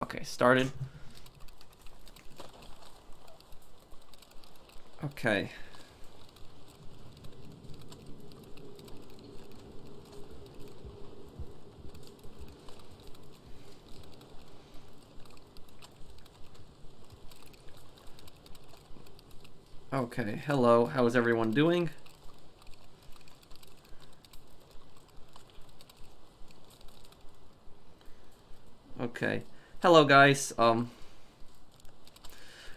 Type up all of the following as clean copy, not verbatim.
Okay, started. Okay. Okay, hello, how's everyone doing? Okay. Hello guys,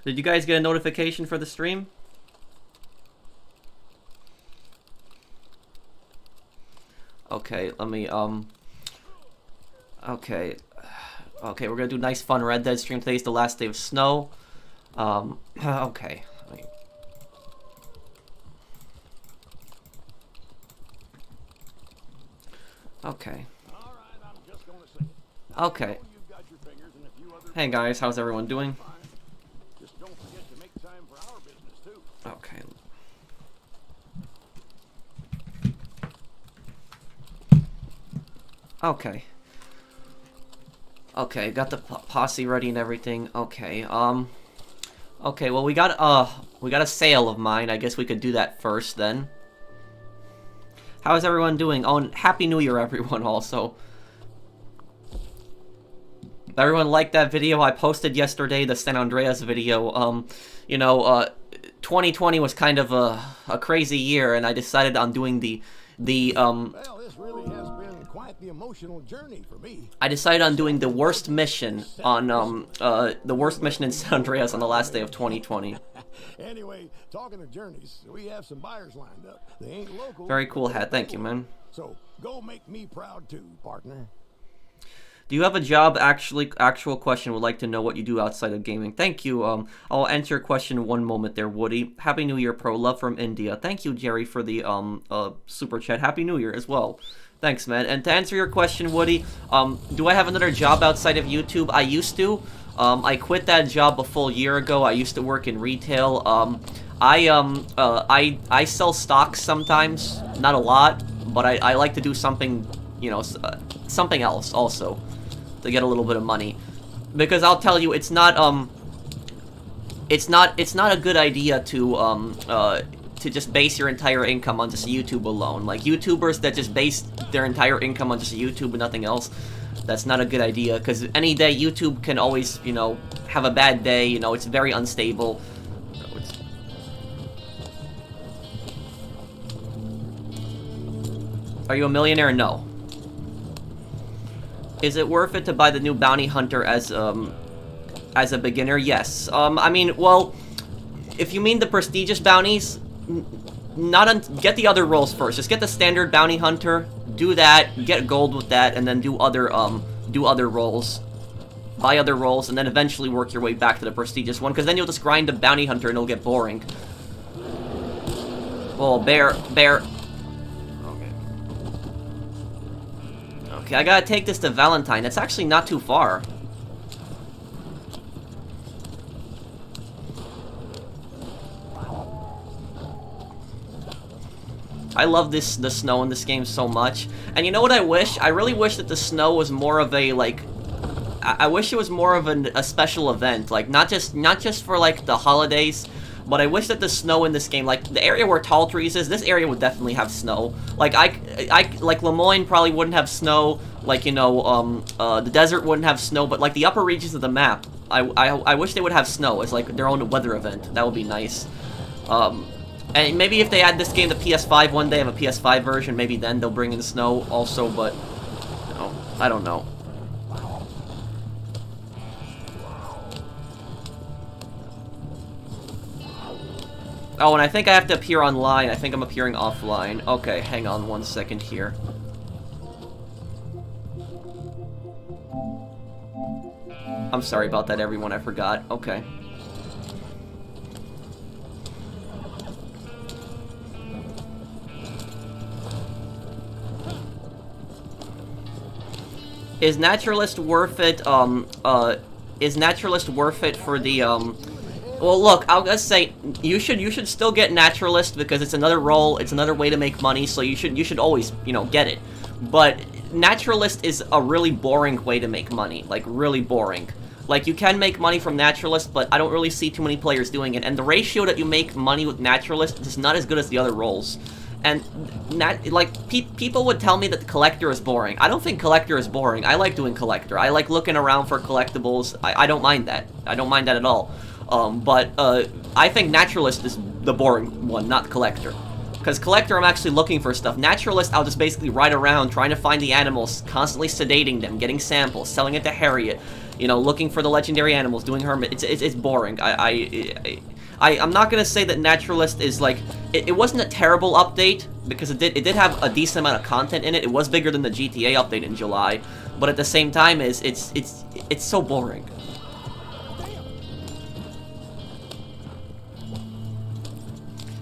did you guys get a notification for the stream? Okay, let me, okay. Okay, we're gonna do nice fun Red Dead stream. Today's the last day of snow. Okay. Okay. Okay. Hey guys, how's everyone doing? Okay. Okay. Okay, got the posse ready and everything. Okay, okay, well we got a sale of mine. I guess we could do that first then. How is everyone doing? Oh, and Happy New Year everyone also. Everyone liked that video I posted yesterday, the San Andreas video. You know, 2020 was kind of a crazy year, and I decided on doing the Well, this really has been quite the emotional journey for me. I decided on doing the worst mission on the worst mission in San Andreas on the last day of 2020. Anyway, talking of journeys, we have some buyers lined up. They ain't local. Very cool hat, thank you, man. So go make me proud too, partner. Do you have a job? Actual question. Would like to know what you do outside of gaming. Thank you. I'll answer your question in one moment there, Woody. Happy New Year, Pro. Love from India. Thank you, Jerry, for the super chat. Happy New Year as well. Thanks, man. And to answer your question, Woody, do I have another job outside of YouTube? I used to. I quit that job a full year ago. I used to work in retail. I sell stocks sometimes, not a lot, but I like to do something, you know, something else also to get a little bit of money, because I'll tell you, it's not a good idea to just base your entire income on just YouTube alone. Like YouTubers that just base their entire income on just YouTube and nothing else, that's not a good idea, because any day YouTube can always, you know, have a bad day. You know, it's very unstable. Are you a millionaire? No. Is it worth it to buy the new Bounty Hunter as a beginner? Yes. I mean, well, if you mean the prestigious bounties, get the other roles first. Just get the standard Bounty Hunter, do that, get gold with that, and then do other roles. Buy other roles, and then eventually work your way back to the prestigious one, because then you'll just grind the Bounty Hunter and it'll get boring. Oh, bear. Okay, I gotta take this to Valentine. It's actually not too far. I love the snow in this game so much. And you know what I wish? I really wish that the snow was more of a, like... I wish it was more of a special event. Like, not just for, like, the holidays, but I wish that the snow in this game, like, the area where Tall Trees is, this area would definitely have snow. Like, like, Lemoyne probably wouldn't have snow, like, you know, the desert wouldn't have snow, but, like, the upper regions of the map, I wish they would have snow as, like, their own weather event. That would be nice. And maybe if they add this game to PS5 one day, have a PS5 version, maybe then they'll bring in snow also, but, you know, I don't know. Oh, and I think I have to appear online. I think I'm appearing offline. Okay, hang on 1 second here. I'm sorry about that, everyone. I forgot. Okay. Is Naturalist worth it, is Naturalist worth it for the, well, look, I'll just say, you should still get Naturalist, because it's another role, it's another way to make money, so you should always, you know, get it. But Naturalist is a really boring way to make money, like, really boring. Like, you can make money from Naturalist, but I don't really see too many players doing it. And the ratio that you make money with Naturalist is not as good as the other roles. And, people would tell me that the Collector is boring. I don't think Collector is boring. I like doing Collector. I like looking around for collectibles. I don't mind that. I don't mind that at all. I think Naturalist is the boring one, not Collector. Because Collector, I'm actually looking for stuff. Naturalist, I'll just basically ride around, trying to find the animals, constantly sedating them, getting samples, selling it to Harriet, you know, looking for the legendary animals, doing hermit. It's boring. I'm not gonna say that Naturalist is like it wasn't a terrible update because it did have a decent amount of content in it. It was bigger than the GTA update in July, but at the same time, it's so boring.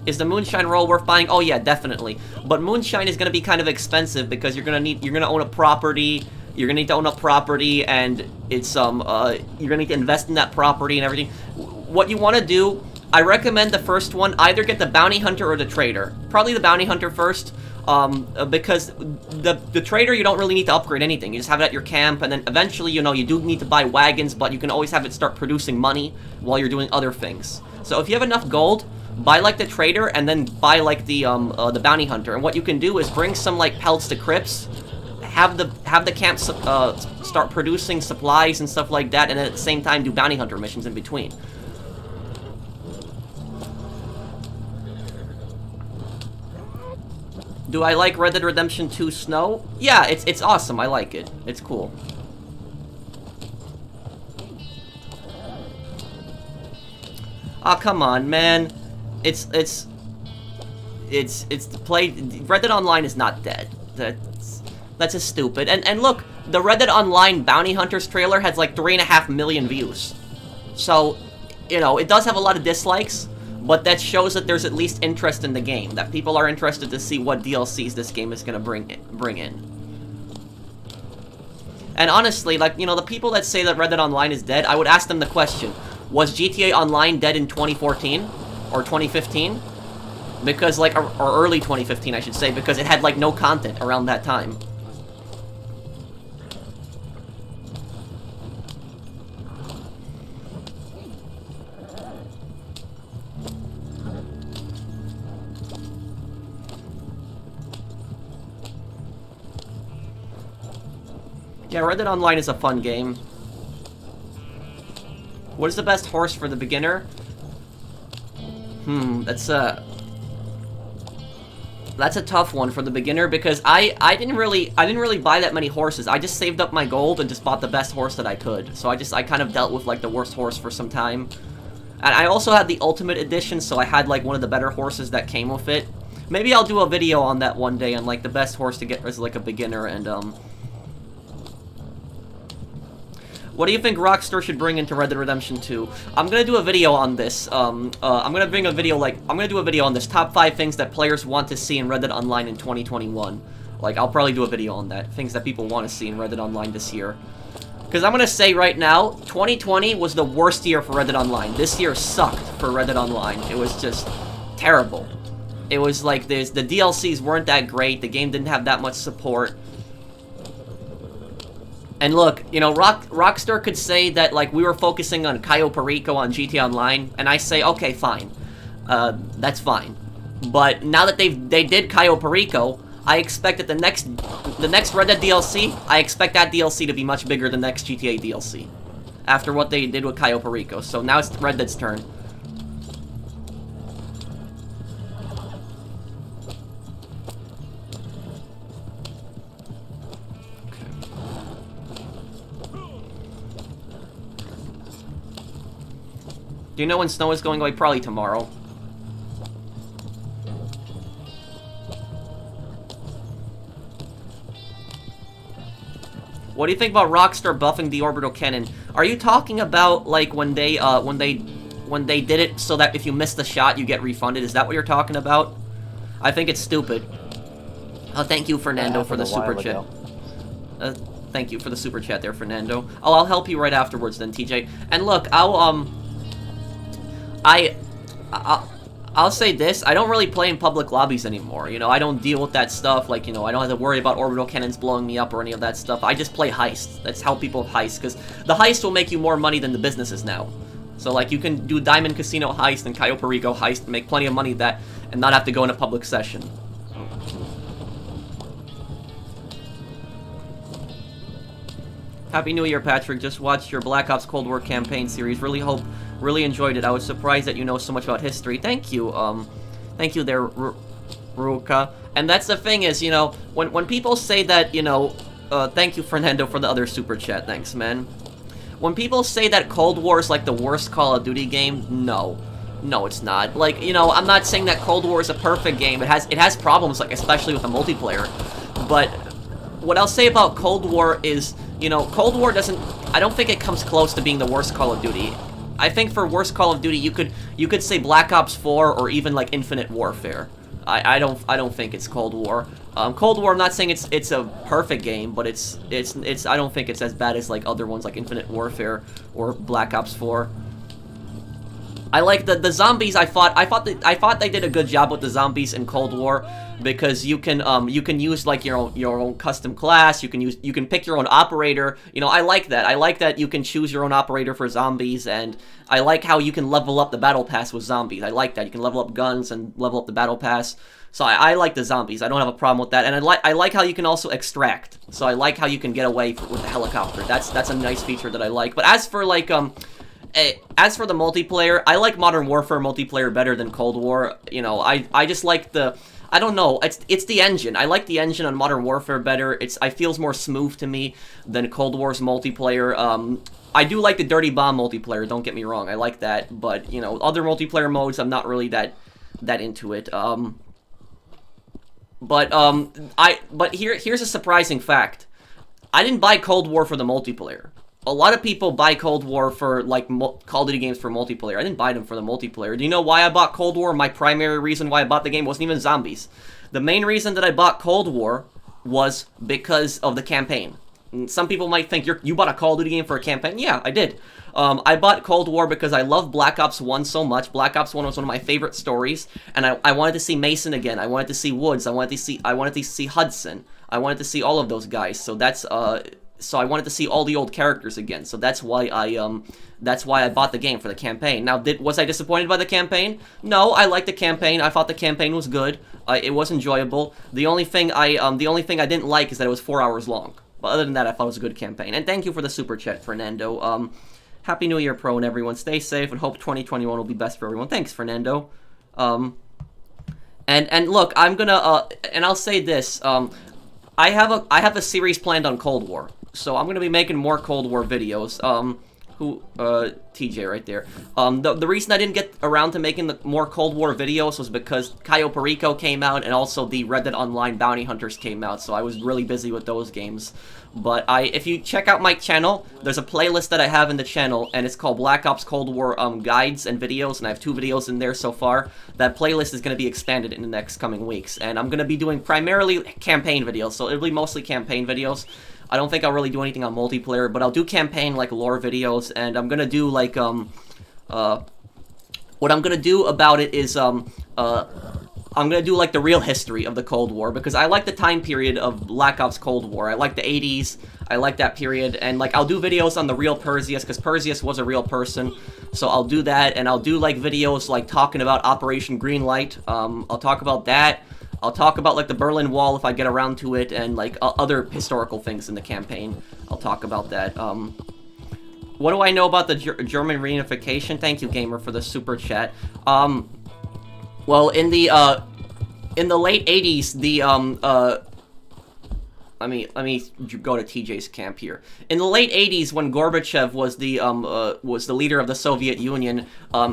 Is the Moonshine roll worth buying? Oh yeah, definitely. But Moonshine is gonna be kind of expensive because you're gonna own a property. You're gonna need to own a property, and it's you're gonna need to invest in that property and everything. What you want to do, I recommend the first one. Either get the Bounty Hunter or the Trader. Probably the Bounty Hunter first, because the Trader you don't really need to upgrade anything. You just have it at your camp, and then eventually, you know, you do need to buy wagons, but you can always have it start producing money while you're doing other things. So if you have enough gold, buy like the Trader, and then buy like the Bounty Hunter. And what you can do is bring some like pelts to crypts. Have the camp start producing supplies and stuff like that, and then at the same time do bounty hunter missions in between. Do I like Red Dead Redemption 2 Snow? Yeah, it's awesome. I like it. It's cool. Oh, come on, man. It's the play. Red Dead Online is not dead. That's just stupid. And look, the Red Dead Online Bounty Hunters trailer has like 3.5 million views. So, you know, it does have a lot of dislikes, but that shows that there's at least interest in the game, that people are interested to see what DLCs this game is gonna bring in. And honestly, like, you know, the people that say that Red Dead Online is dead, I would ask them the question, was GTA Online dead in 2014? Or 2015? Because, like, or early 2015, I should say, because it had, like, no content around that time. Yeah, Red Dead Online is a fun game. What is the best horse for the beginner? That's a tough one for the beginner because I didn't really buy that many horses. I just saved up my gold and just bought the best horse that I could. So I kind of dealt with like the worst horse for some time. And I also had the Ultimate Edition, so I had like one of the better horses that came with it. Maybe I'll do a video on that one day on like the best horse to get as like a beginner. And what do you think Rockstar should bring into Red Dead Redemption 2? I'm gonna do a video on this. I'm gonna do a video on this. Top 5 things that players want to see in Red Dead Online in 2021. Like, I'll probably do a video on that. Things that people want to see in Red Dead Online this year. Because I'm gonna say right now, 2020 was the worst year for Red Dead Online. This year sucked for Red Dead Online. It was just terrible. It was like the DLCs weren't that great. The game didn't have that much support. And look, you know, Rockstar could say that, like, we were focusing on Cayo Perico on GTA Online, and I say, okay, fine. That's fine. But now that they did Cayo Perico, I expect that the next Red Dead DLC, I expect that DLC to be much bigger than the next GTA DLC. After what they did with Cayo Perico. So now it's Red Dead's turn. Do you know when snow is going away? Probably tomorrow. What do you think about Rockstar buffing the orbital cannon? Are you talking about like when they did it so that if you miss the shot you get refunded? Is that what you're talking about? I think it's stupid. Oh, thank you, Fernando, for the super chat. Thank you for the super chat there, Fernando. Oh, I'll help you right I'll say this, I don't really play in public lobbies anymore, you know, I don't deal with that stuff, like, you know, I don't have to worry about orbital cannons blowing me up or any of that stuff. I just play heist. That's how people heist, because the heist will make you more money than the businesses now. So, like, you can do Diamond Casino heist and Cayo Perico heist and make plenty of money that, and not have to go in a public session. Happy New Year, Patrick. Just watched your Black Ops Cold War campaign series. Really enjoyed it. I was surprised that you know so much about history. Thank you. Thank you there, Ruka. And that's the thing is, you know, when people say that, you know, thank you, Fernando, for the other super chat. Thanks, man. When people say that Cold War is like the worst Call of Duty game, no. No, it's not. Like, you know, I'm not saying that Cold War is a perfect game. It has problems, like, especially with the multiplayer. But what I'll say about Cold War is, you know, Cold War doesn't... I don't think it comes close to being the worst Call of Duty. I think for worst Call of Duty, you could say Black Ops 4 or even like Infinite Warfare. I don't think it's Cold War. Cold War, I'm not saying it's a perfect game, but it's I don't think it's as bad as like other ones like Infinite Warfare or Black Ops 4. I like the zombies. I thought they did a good job with the zombies in Cold War, because you can use like your own custom class. You can pick your own operator. You know, I like that. I like that you can choose your own operator for zombies, and I like how you can level up the battle pass with zombies. I like that you can level up guns and level up the battle pass. So I like the zombies. I don't have a problem with that, and I like how you can also extract. So I like how you can get away with the helicopter. That's a nice feature that I like. But as for like as for the multiplayer, I like Modern Warfare multiplayer better than Cold War. You know, I just like the... I don't know, it's the engine. I like the engine on Modern Warfare better. I feels more smooth to me than Cold War's multiplayer. I do like the Dirty Bomb multiplayer, don't get me wrong. I like that, but, you know, other multiplayer modes, I'm not really that into it. But here's a surprising fact. I didn't buy Cold War for the multiplayer. A lot of people buy Cold War for, like, Call of Duty games for multiplayer. I didn't buy them for the multiplayer. Do you know why I bought Cold War? My primary reason why I bought the game wasn't even zombies. The main reason that I bought Cold War was because of the campaign. And some people might think, you bought a Call of Duty game for a campaign? Yeah, I did. I bought Cold War because I love Black Ops 1 so much. Black Ops 1 was one of my favorite stories, and I wanted to see Mason again. I wanted to see Woods. I wanted to see Hudson. I wanted to see all of those guys. So that's... So I wanted to see all the old characters again. So that's why I bought the game, for the campaign. Now, was I disappointed by the campaign? No, I liked the campaign. I thought the campaign was good. It was enjoyable. The only thing I didn't like is that it was 4 hours long. But other than that, I thought it was a good campaign. And thank you for the super chat, Fernando. Happy New Year, Pro, and everyone. Stay safe and hope 2021 will be best for everyone. Thanks, Fernando. And look, I'm gonna and I'll say this. I have a series planned on Cold War. So I'm gonna be making more Cold War videos. TJ right there. The reason I didn't get around to making the more Cold War videos was because Cayo Perico came out, and also the Red Dead Online Bounty Hunters came out, so I was really busy with those games. But if you check out my channel, there's a playlist that I have in the channel, and it's called Black Ops Cold War guides and videos, and I have 2 videos in there so far. That playlist is going to be expanded in the next coming weeks, and I'm going to be doing primarily campaign videos, so it'll be mostly campaign videos. I don't think I'll really do anything on multiplayer, but I'll do campaign, like, lore videos, and I'm gonna do, like, what I'm gonna do about it is, I'm gonna do, like, the real history of the Cold War, because I like the time period of Black Ops Cold War. I like the 80s, I like that period, and, like, I'll do videos on the real Perseus, because Perseus was a real person, so I'll do that, and I'll do, like, videos, like, talking about Operation Greenlight. I'll talk about that. I'll talk about, like, the Berlin Wall if I get around to it, and, like, other historical things in the campaign. I'll talk about that. What do I know about the German reunification? Thank you, Gamer, for the super chat. Well, in the late 80s, let me go to TJ's camp here. In the late 80s, when Gorbachev was the leader of the Soviet Union,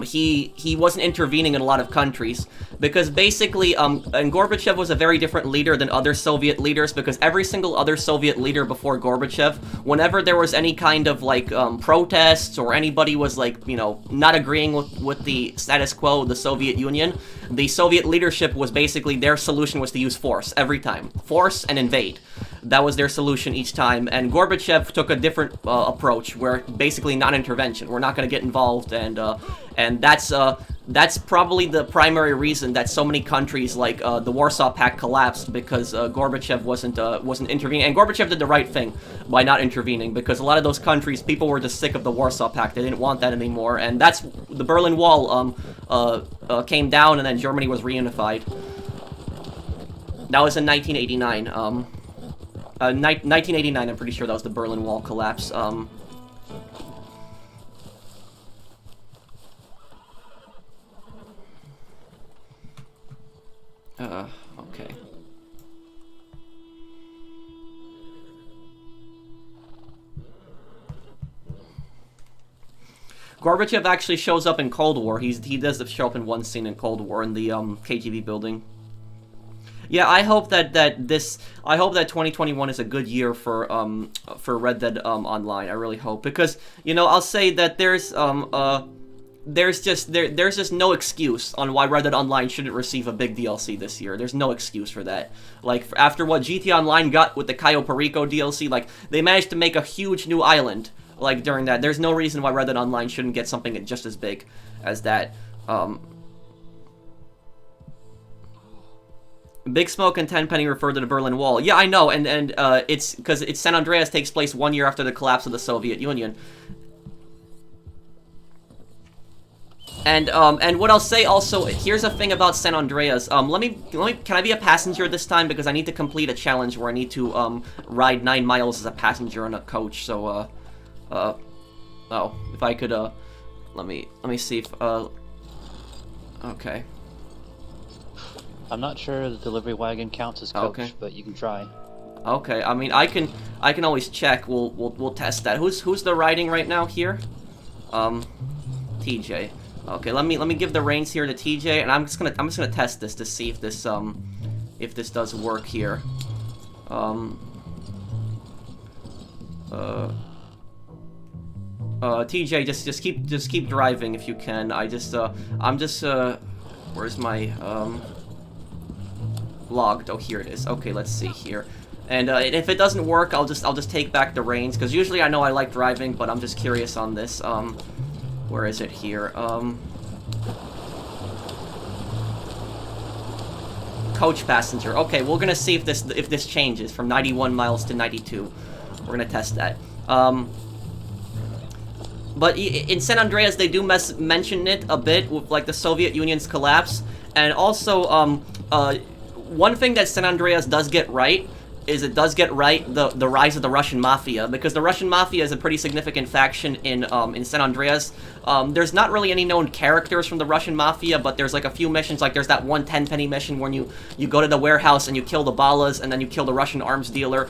he wasn't intervening in a lot of countries, because basically, and Gorbachev was a very different leader than other Soviet leaders, because every single other Soviet leader before Gorbachev, whenever there was any kind of, like, protests, or anybody was, like, you know, not agreeing with the status quo of the Soviet Union, the Soviet leadership was basically, their solution was to use force every time. Force and invade. That was their solution each time, and Gorbachev took a different approach, where basically non-intervention. We're not going to get involved, and that's That's probably the primary reason that so many countries like the Warsaw Pact collapsed, because Gorbachev wasn't intervening, and Gorbachev did the right thing by not intervening, because a lot of those countries, people were just sick of the Warsaw Pact. They didn't want that anymore, and that's the Berlin Wall came down, and then Germany was reunified. That was in 1989. 1989, I'm pretty sure that was the Berlin Wall collapse. Okay. Gorbachev actually shows up in Cold War. He does show up in one scene in Cold War in the KGB building. Yeah, I hope that 2021 is a good year for Red Dead Online. I really hope, because I'll say that there's just no excuse on why Red Dead Online shouldn't receive a big DLC this year. There's no excuse for that. Like, after what GTA Online got with the Cayo Perico DLC, like, they managed to make a huge new island, like, during that. There's no reason why Red Dead Online shouldn't get something just as big as that. Big Smoke and Tenpenny referred to the Berlin Wall. Yeah, I know, and it's because San Andreas takes place 1 year after the collapse of the Soviet Union. And what I'll say also, here's a thing about San Andreas. Can I be a passenger this time, because I need to complete a challenge where I need to ride 9 miles as a passenger on a coach. So if I could let me see if okay. I'm not sure the delivery wagon counts as coach, okay, but you can try. Okay, I mean, I can always check. We'll test that. Who's the riding right now here? TJ. Okay, let me give the reins here to TJ, and I'm just gonna test this to see if this does work here. TJ, just keep driving if you can. Where's my logged? Oh, here it is. Okay, let's see here. And if it doesn't work, I'll just take back the reins, because usually I know I like driving, but I'm just curious on this. Where is it here? Coach passenger. Okay, we're gonna see if this changes from 91 miles to 92. We're gonna test that. But in San Andreas, they do mention it a bit with, like, the Soviet Union's collapse, and also one thing that San Andreas does get right is it does get right the rise of the Russian Mafia, because the Russian Mafia is a pretty significant faction in San Andreas. There's not really any known characters from the Russian Mafia, but there's like a few missions. Like, there's that one Tenpenny mission when you go to the warehouse and you kill the Ballas, and then you kill the Russian arms dealer.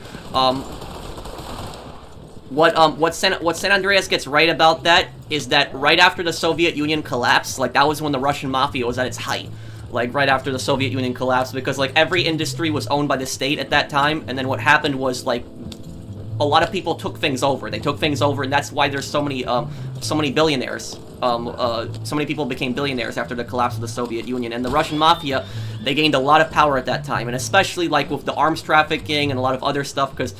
What San Andreas gets right about that is that right after the Soviet Union collapsed, like, that was when the Russian Mafia was at its height. Like, right after the Soviet Union collapsed, because, like, every industry was owned by the state at that time, and then what happened was, like, a lot of people took things over. They took things over, and that's why there's so many billionaires. So many people became billionaires after the collapse of the Soviet Union, and the Russian Mafia, they gained a lot of power at that time, and especially, like, with the arms trafficking and a lot of other stuff, because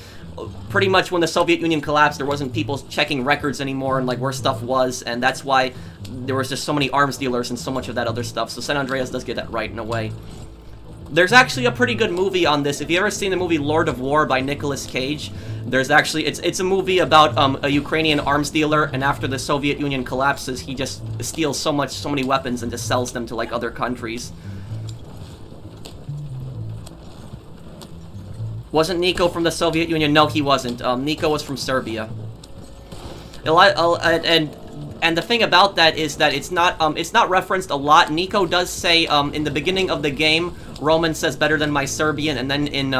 pretty much when the Soviet Union collapsed, there wasn't people checking records anymore and, like, where stuff was, and that's why there was just so many arms dealers and so much of that other stuff. So San Andreas does get that right in a way. There's actually a pretty good movie on this. If you ever seen the movie Lord of War by Nicolas Cage, there's actually it's a movie about a Ukrainian arms dealer, and after the Soviet Union collapses, he just steals so many weapons and just sells them to, like, other countries. Wasn't Nico from the Soviet Union? No, he wasn't. Nico was from Serbia. And the thing about that is that it's not referenced a lot. Nico does say in the beginning of the game, Roman says better than my Serbian, and then in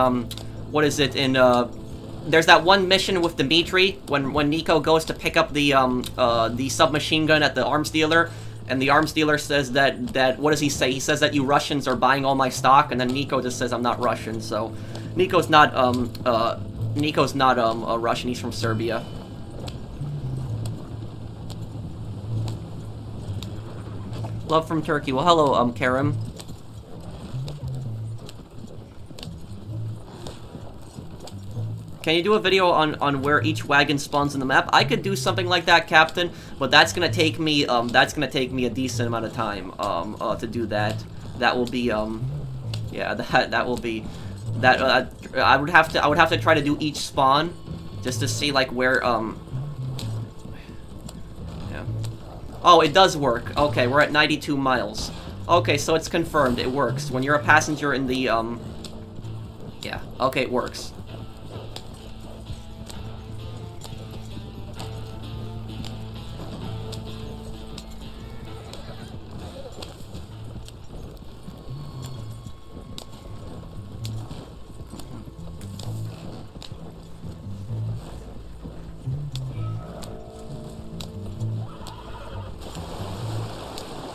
there's that one mission with Dmitri when Nico goes to pick up the submachine gun at the arms dealer, and the arms dealer says that what does he say? He says that you Russians are buying all my stock, and then Nico just says I'm not Russian. So Nico's not a Russian. He's from Serbia. Love from Turkey. Well, hello, Karim. Can you do a video on where each wagon spawns in the map? I could do something like that, Captain, but that's gonna take me a decent amount of time to do that. That will be yeah, that will be I would have to try to do each spawn just to see like where yeah. Oh, it does work. Okay, we're at 92 miles. Okay, so it's confirmed. It works. When you're a passenger in the yeah. Okay, it works.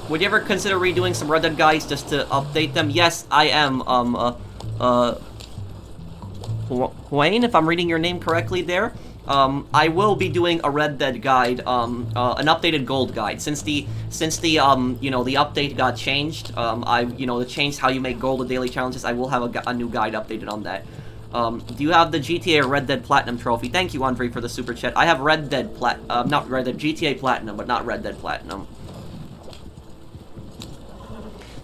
Would you ever consider redoing some Red Dead guides just to update them? Yes, I am. Wayne, if I'm reading your name correctly there, I will be doing a Red Dead guide, an updated gold guide. Since the you know, the update got changed, it changed how you make gold with daily challenges. I will have a new guide updated on that. Do you have the GTA or Red Dead Platinum trophy? Thank you, Andre, for the super chat. I have Red Dead not Red Dead, GTA Platinum, but not Red Dead Platinum.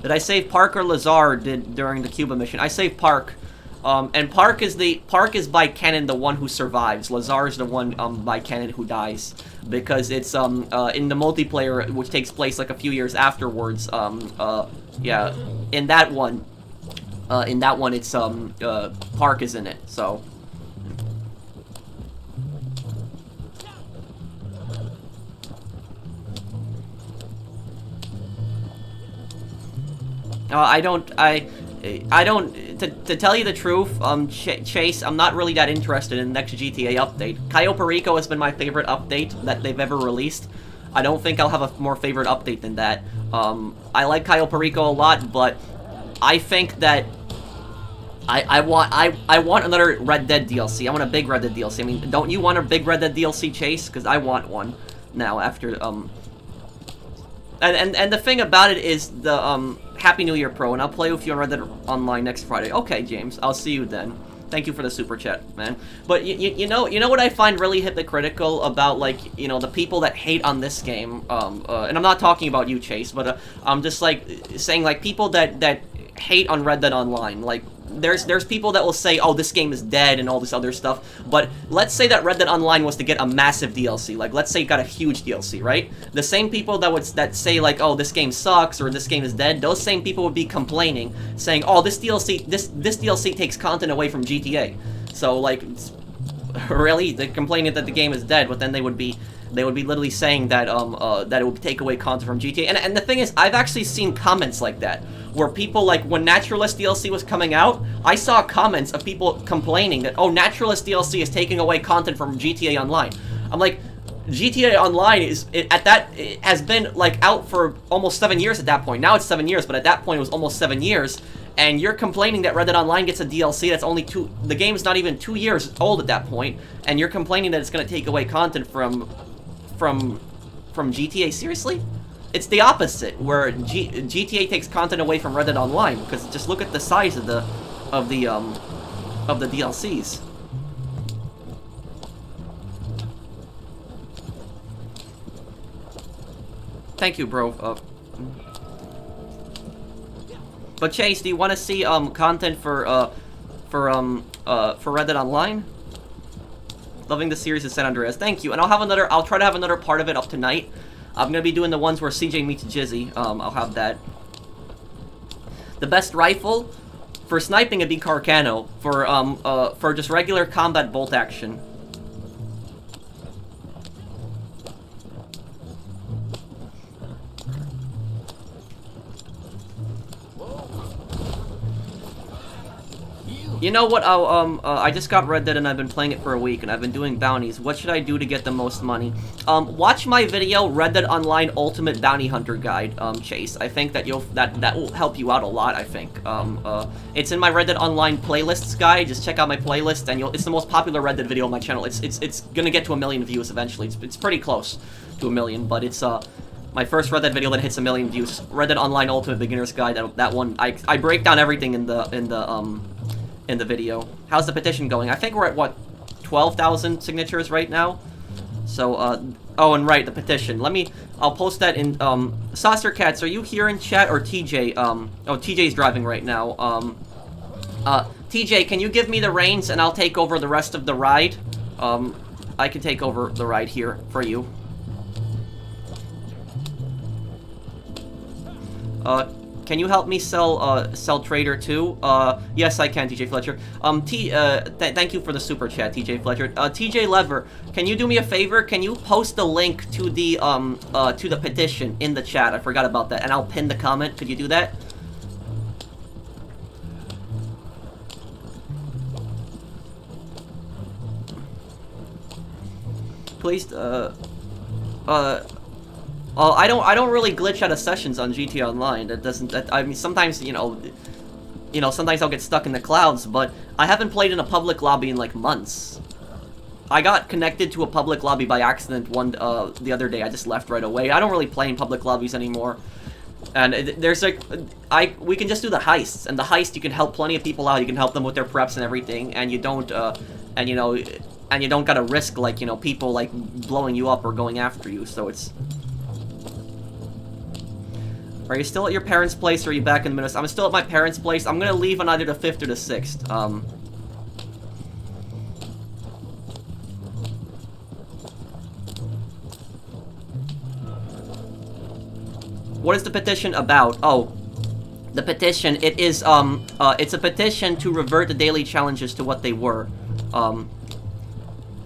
Did I save Park or Lazar during the Cuba mission? I saved Park. And Park is by canon the one who survives. Lazar is the one by canon who dies, because it's in the multiplayer, which takes place like a few years afterwards. Yeah, in that one it's Park is in it. So. I don't, to tell you the truth, Chase, I'm not really that interested in the next GTA update. Cayo Perico has been my favorite update that they've ever released. I don't think I'll have a more favorite update than that. I like Cayo Perico a lot, but I think that I want another Red Dead DLC. I want a big Red Dead DLC. I mean, don't you want a big Red Dead DLC, Chase? Because I want one now after, And the thing about it is the, Happy New Year, Pro, and I'll play with you on Red Dead Online next Friday. Okay, James, I'll see you then. Thank you for the super chat, man. But you know what I find really hypocritical about, like, you know, the people that hate on this game, and I'm not talking about you, Chase, but I'm just like saying, like, people that hate on Red Dead Online, like, there's people that will say, oh, this game is dead and all this other stuff, but let's say that Red Dead Online was to get a massive DLC, like, let's say it got a huge DLC, right? The same people that say, like, oh, this game sucks, or this game is dead, those same people would be complaining, saying, oh, this DLC takes content away from GTA. So, like, really? They're complaining that the game is dead, but then they would be literally saying that, that it would take away content from GTA. And the thing is, I've actually seen comments like that, where people, like, when Naturalist DLC was coming out, I saw comments of people complaining that, oh, Naturalist DLC is taking away content from GTA Online. I'm like, GTA Online it has been, like, out for almost 7 years at that point. Now it's 7 years, but at that point it was almost 7 years. And you're complaining that Red Dead Online gets a DLC that's only the game's not even 2 years old at that point, and you're complaining that it's going to take away content from GTA. Seriously? It's the opposite, where GTA takes content away from Red Dead Online, because just look at the size of the DLCs. Thank you, bro. But Chase, do you want to see content for Red Dead Online? Loving the series of San Andreas. Thank you. And I'll try to have another part of it up tonight. I'm gonna be doing the ones where CJ meets Jizzy. I'll have that. The best rifle for sniping it'd be Carcano. For just regular combat bolt action. You know what, I just got Red Dead and I've been playing it for a week and I've been doing bounties. What should I do to get the most money? Watch my video, Red Dead Online Ultimate Bounty Hunter Guide, Chase. I think that that will help you out a lot, I think. It's in my Red Dead Online playlists guide. Just check out my playlist and it's the most popular Red Dead video on my channel. It's gonna get to 1 million views eventually. It's pretty close to 1 million, but it's, my first Red Dead video that hits 1 million views. Red Dead Online Ultimate Beginner's Guide, that one, I break down everything in the video. How's the petition going? I think we're at, what, 12,000 signatures right now. So, oh, and right, the petition. I'll post that in, Saucer Cats, are you here in chat, or TJ? Oh, TJ's driving right now. TJ, can you give me the reins and I'll take over the rest of the ride? I can take over the ride here for you. Can you help me sell Trader 2? Yes, I can, TJ Fletcher. Thank you for the super chat, TJ Fletcher. TJ Lever, can you do me a favor? Can you post the link to the petition in the chat? I forgot about that, and I'll pin the comment. Could you do that? Please, I don't really glitch out of sessions on GTA Online. I mean, sometimes, sometimes I'll get stuck in the clouds, but I haven't played in a public lobby in, like, months. I got connected to a public lobby by accident the other day. I just left right away. I don't really play in public lobbies anymore. And there's, like, we can just do the heists, and the heist, you can help plenty of people out. You can help them with their preps and everything, and you don't, and you don't gotta risk, like, people, like, blowing you up or going after you, so it's... Are you still at your parents' place, or are you back in Minnesota? I'm still at my parents' place. I'm gonna leave on either the 5th or the 6th. What is the petition about? Oh, the petition, it is, it's a petition to revert the daily challenges to what they were.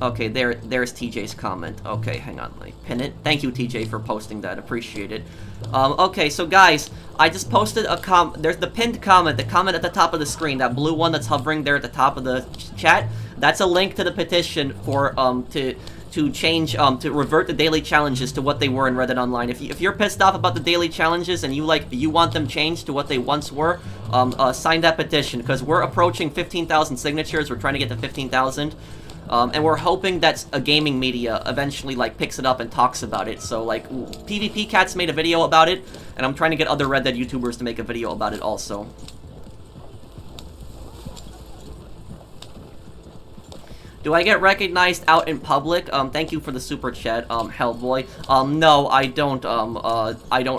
Okay, there's TJ's comment. Okay, hang on, let me pin it. Thank you, TJ, for posting that. Appreciate it. Okay, so guys, I just posted a there's the pinned comment, the comment at the top of the screen, that blue one that's hovering there at the top of the chat. That's a link to the petition for, to change, to revert the daily challenges to what they were in Reddit Online. If you're pissed off about the daily challenges and you want them changed to what they once were, sign that petition, because we're approaching 15,000 signatures. We're trying to get to 15,000. And we're hoping that a gaming media eventually, like, picks it up and talks about it. So, like, PvP Cats made a video about it, and I'm trying to get other Red Dead YouTubers to make a video about it also. Do I get recognized out in public? Thank you for the super chat, Hellboy. No, I don't,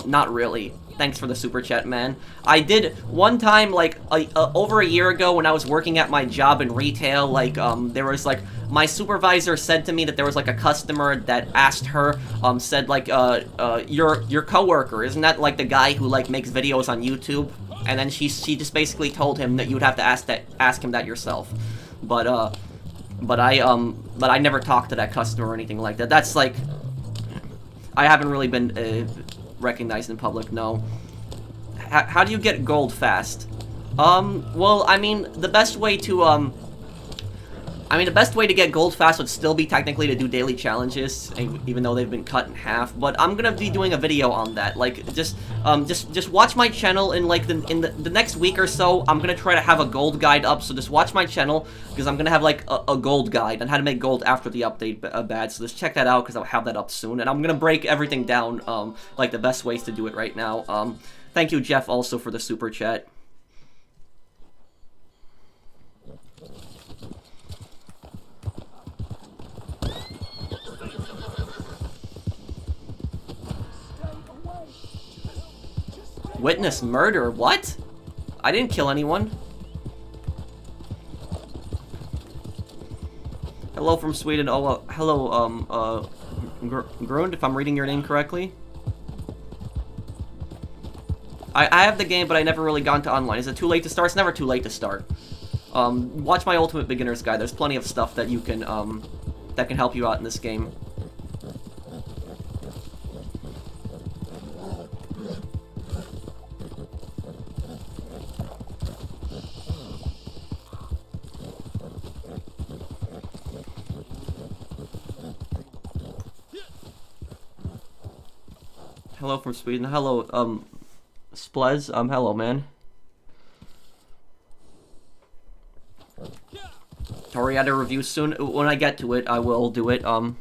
not really. Thanks for the super chat, man. I did one time, like, over a year ago when I was working at my job in retail, like, there was, like, my supervisor said to me that there was, like, a customer that asked her, said, like, your coworker, isn't that, like, the guy who, like, makes videos on YouTube? And then she just basically told him that you would have to ask him that yourself. But I never talked to that customer or anything like that. That's, like, I haven't really been, recognized in public, no. How do you get gold fast? Well, I mean, the best way to, the best way to get gold fast would still be technically to do daily challenges, even though they've been cut in half, but I'm gonna be doing a video on that. Like, just watch my channel in, like, the next week or so. I'm gonna try to have a gold guide up, so just watch my channel, because I'm gonna have, like, a gold guide on how to make gold after the update bad, so just check that out, because I'll have that up soon, and I'm gonna break everything down, like, the best ways to do it right now. Thank you, Jeff, also, for the super chat. Witness murder? What? I didn't kill anyone. Hello from Sweden. Oh, hello, Grund, if I'm reading your name correctly. I have the game, but I never really gone to online. Is it too late to start? It's never too late to start. Watch my Ultimate Beginner's Guide. There's plenty of stuff that you can, that can help you out in this game. Hello from Sweden. Hello, Splez. Hello, man. Toriada review soon. When I get to it, I will do it. When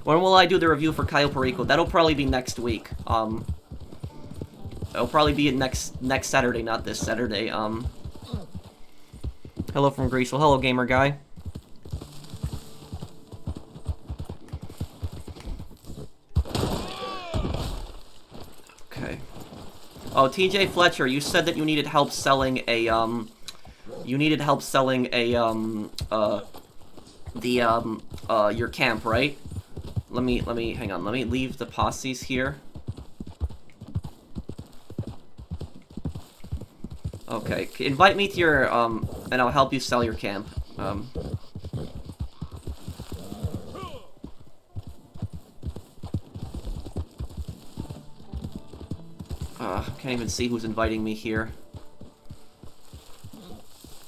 will I do the review for Cayo Perico? That'll probably be next week. It'll probably be next Saturday, not this Saturday. Hello from Greece. Well, hello, gamer guy. Oh, TJ Fletcher, you said that you needed help selling a, your camp, right? Hang on, let me leave the posses here. Okay, invite me to your, and I'll help you sell your camp. Can't even see who's inviting me here.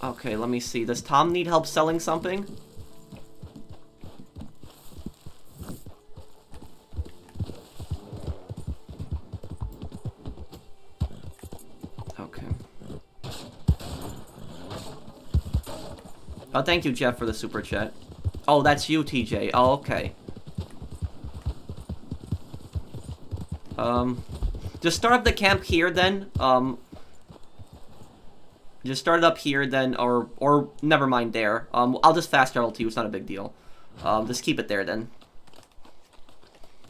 Okay, let me see. Does Tom need help selling something? Okay. Oh, thank you, Jeff, for the super chat. Oh, that's you, TJ. Oh, okay. Just start up the camp here, then. Just start it up here, then, or never mind there. I'll just fast travel to you. It's not a big deal. Just keep it there, then.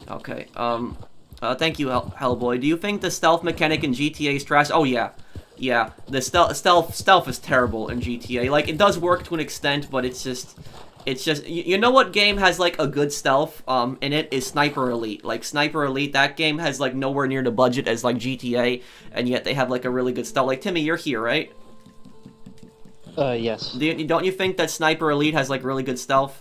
Okay. Thank you, Hellboy. Do you think the stealth mechanic in GTA is trash? Oh yeah, yeah. The stealth is terrible in GTA. Like, it does work to an extent, but it's just. You know what game has, like, a good stealth, in it is Sniper Elite. Like, Sniper Elite, that game has, like, nowhere near the budget as, like, GTA, and yet they have, like, a really good stealth. Like, Timmy, you're here, right? Yes. Don't you think that Sniper Elite has, like, really good stealth?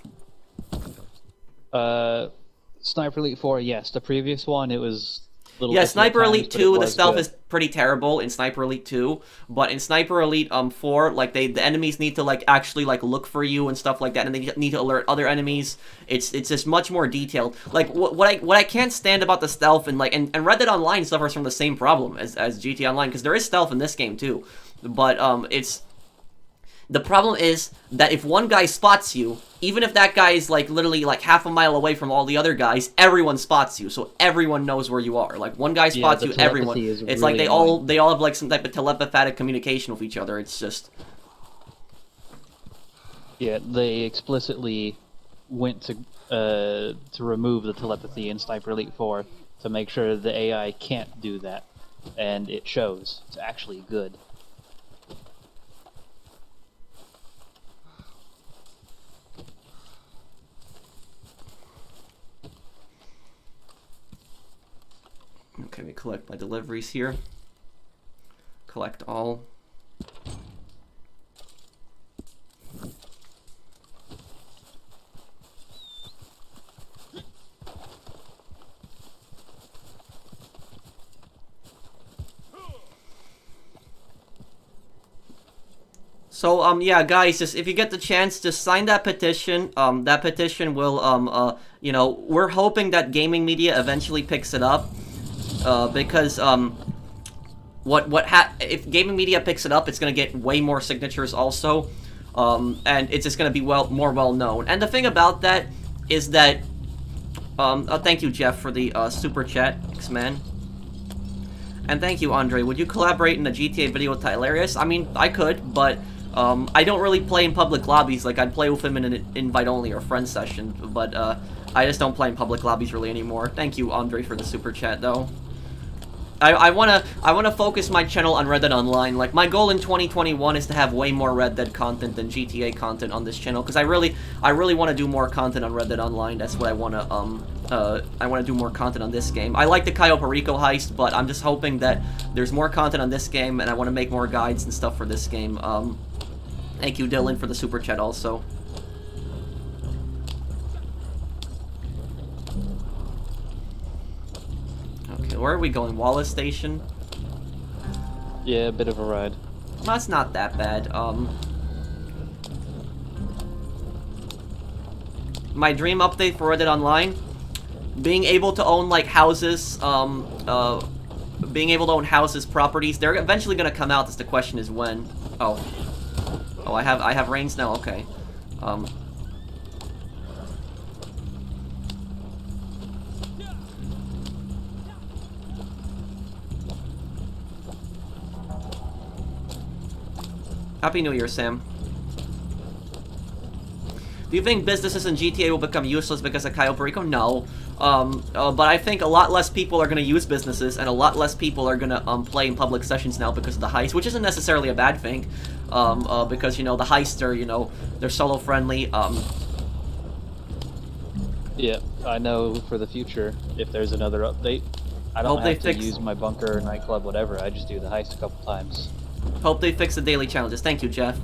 Sniper Elite 4, yes. The previous one, it was... Yeah, Sniper Elite 2, the stealth is pretty terrible in Sniper Elite 2, but in Sniper Elite 4, like, the enemies need to, like, actually, like, look for you and stuff like that, and they need to alert other enemies. It's just much more detailed. Like, what I can't stand about the stealth, and, like, and Red Dead Online suffers from the same problem as GTA Online, because there is stealth in this game, too, but, the problem is that if one guy spots you, even if that guy is, like, literally, like, half a mile away from all the other guys, everyone spots you, so everyone knows where you are. Like, one guy spots you, everyone. It's really like they all have, like, some type of telepathic communication with each other. It's just... Yeah, they explicitly went to remove the telepathy in Sniper Elite 4 to make sure the AI can't do that, and it shows. It's actually good. Okay, we collect my deliveries here. Collect all. So, yeah, guys, just if you get the chance, just sign that petition. That petition will, you know, we're hoping that gaming media eventually picks it up. Because, if gaming media picks it up, it's gonna get way more signatures also. And it's just gonna be more well known. And the thing about that is that, thank you, Jeff, for the, super chat, X-Man. And thank you, Andre. Would you collaborate in a GTA video with Tylarius? I mean, I could, but, I don't really play in public lobbies. Like, I'd play with him in an invite-only or friend session, but, I just don't play in public lobbies really anymore. Thank you, Andre, for the super chat, though. I wanna focus my channel on Red Dead Online. Like, my goal in 2021 is to have way more Red Dead content than GTA content on this channel, because I really want to do more content on Red Dead Online. That's what I wanna do more content on this game. I like the Cayo Perico heist, but I'm just hoping that there's more content on this game, and I want to make more guides and stuff for this game. Thank you, Dylan, for the super chat also. Okay, where are we going? Wallace Station? Yeah, a bit of a ride. That's not that bad. My dream update for Red Dead Online? Being able to own, like, houses, being able to own houses, properties. They're eventually gonna come out, just the question is when. Oh, I have reigns now? Okay. Happy New Year, Sam. Do you think businesses in GTA will become useless because of Cayo Perico? No. But I think a lot less people are going to use businesses, and a lot less people are going to play in public sessions now because of the heist, which isn't necessarily a bad thing, because, you know, the heists are, you know, they're solo-friendly. Yeah, I know for the future, if there's another update, I don't Hope they have to fix- use my bunker, nightclub, whatever. I just do the heist a couple times. Hope they fix the daily challenges. Thank you, Jeff.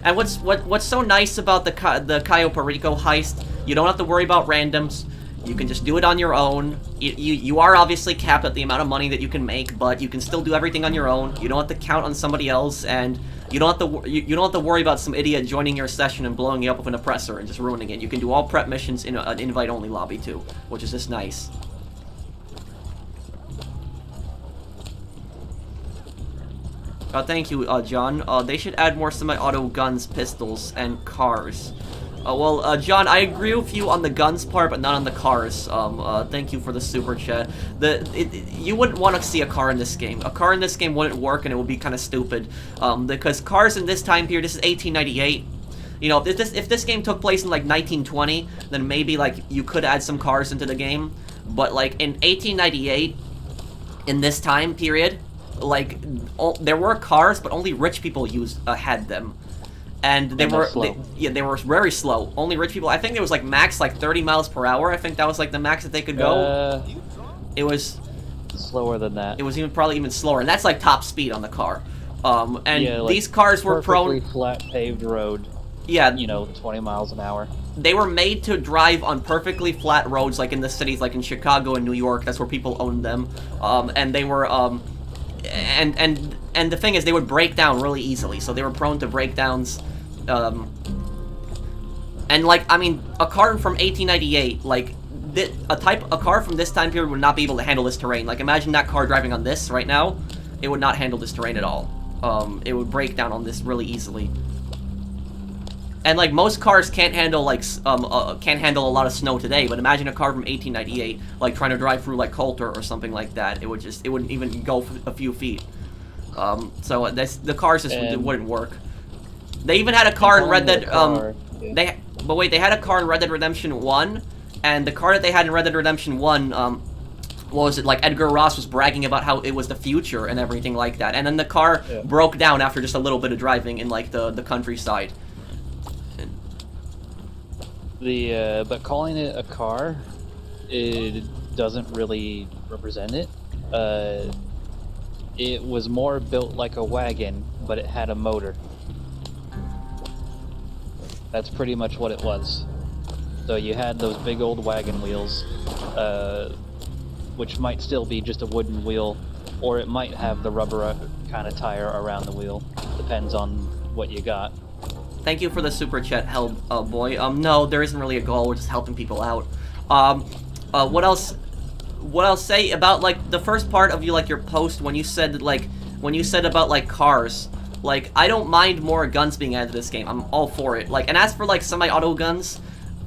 And what's so nice about the Cayo Perico heist? You don't have to worry about randoms. You can just do it on your own. You are obviously capped at the amount of money that you can make, but you can still do everything on your own. You don't have to count on somebody else, and you don't have to you don't have to worry about some idiot joining your session and blowing you up with an oppressor and just ruining it. You can do all prep missions in an invite-only lobby too, which is just nice. Thank you, John. They should add more semi-auto guns, pistols, and cars. Well, John, I agree with you on the guns part, but not on the cars. Thank you for the super chat. You wouldn't want to see a car in this game. A car in this game wouldn't work, and it would be kind of stupid. Because cars in this time period, this is 1898. You know, if this game took place in, like, 1920, then maybe, like, you could add some cars into the game. But, like, in 1898, in this time period, like, there were cars, but only rich people had them. And they were very slow. Only rich people. I think it was like max like 30 miles per hour. I think that was like the max that they could go. It was slower than that. It was probably even slower, and that's like top speed on the car. And yeah, like these cars were prone. flat paved road. Yeah, you know, 20 miles an hour. They were made to drive on perfectly flat roads, like in the cities, like in Chicago and New York. That's where people owned them. And they were and the thing is, they would break down really easily, so they were prone to breakdowns. And like, I mean, a car from 1898, like, a car from this time period would not be able to handle this terrain. Like, imagine that car driving on this right now. It would not handle this terrain at all. It would break down on this really easily. And like, most cars can't handle like can't handle a lot of snow today. But imagine a car from 1898, like trying to drive through like Coulter or something like that. It wouldn't even go a few feet. So the cars just wouldn't work. They even had a car in Red Dead. They had a car in Red Dead Redemption 1, and the car that they had in Red Dead Redemption 1, what was it, like Edgar Ross was bragging about how it was the future and everything like that. And then the car broke down after just a little bit of driving in like the countryside. But calling it a car, it doesn't really represent it. It was more built like a wagon, but it had a motor. That's pretty much what it was. So you had those big old wagon wheels, which might still be just a wooden wheel, or it might have the rubber kind of tire around the wheel. Depends on what you got. Thank you for the super chat, boy. No, there isn't really a goal. We're just helping people out. What else? What I'll say about like the first part of your post when you said about like cars. Like, I don't mind more guns being added to this game. I'm all for it. Like, and as for like semi-auto guns,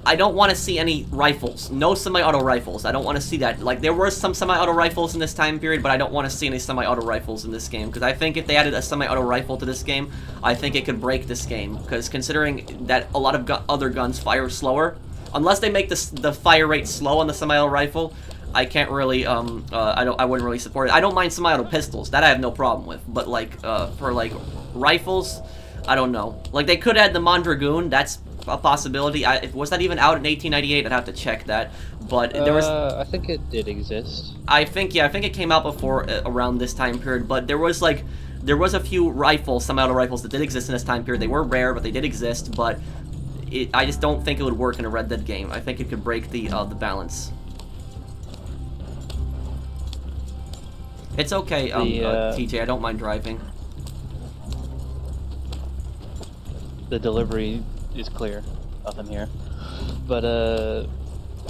I don't want to see any rifles. No semi-auto rifles. I don't want to see that. Like, there were some semi-auto rifles in this time period, but I don't want to see any semi-auto rifles in this game. Because I think if they added a semi-auto rifle to this game, I think it could break this game. Because considering that a lot of other guns fire slower, unless they make the fire rate slow on the semi-auto rifle, I can't really, I wouldn't really support it. I don't mind semi-auto pistols. That I have no problem with. But, like, for, like, rifles, I don't know. Like, they could add the Mondragoon. That's a possibility. Was that even out in 1898? I'd have to check that. But there was... I think it did exist. I think it came out before, around this time period. But there was, like, a few rifles, semi-auto rifles that did exist in this time period. They were rare, but they did exist. But I just don't think it would work in a Red Dead game. I think it could break the balance. It's okay, TJ, I don't mind driving. The delivery is clear. Nothing here. But,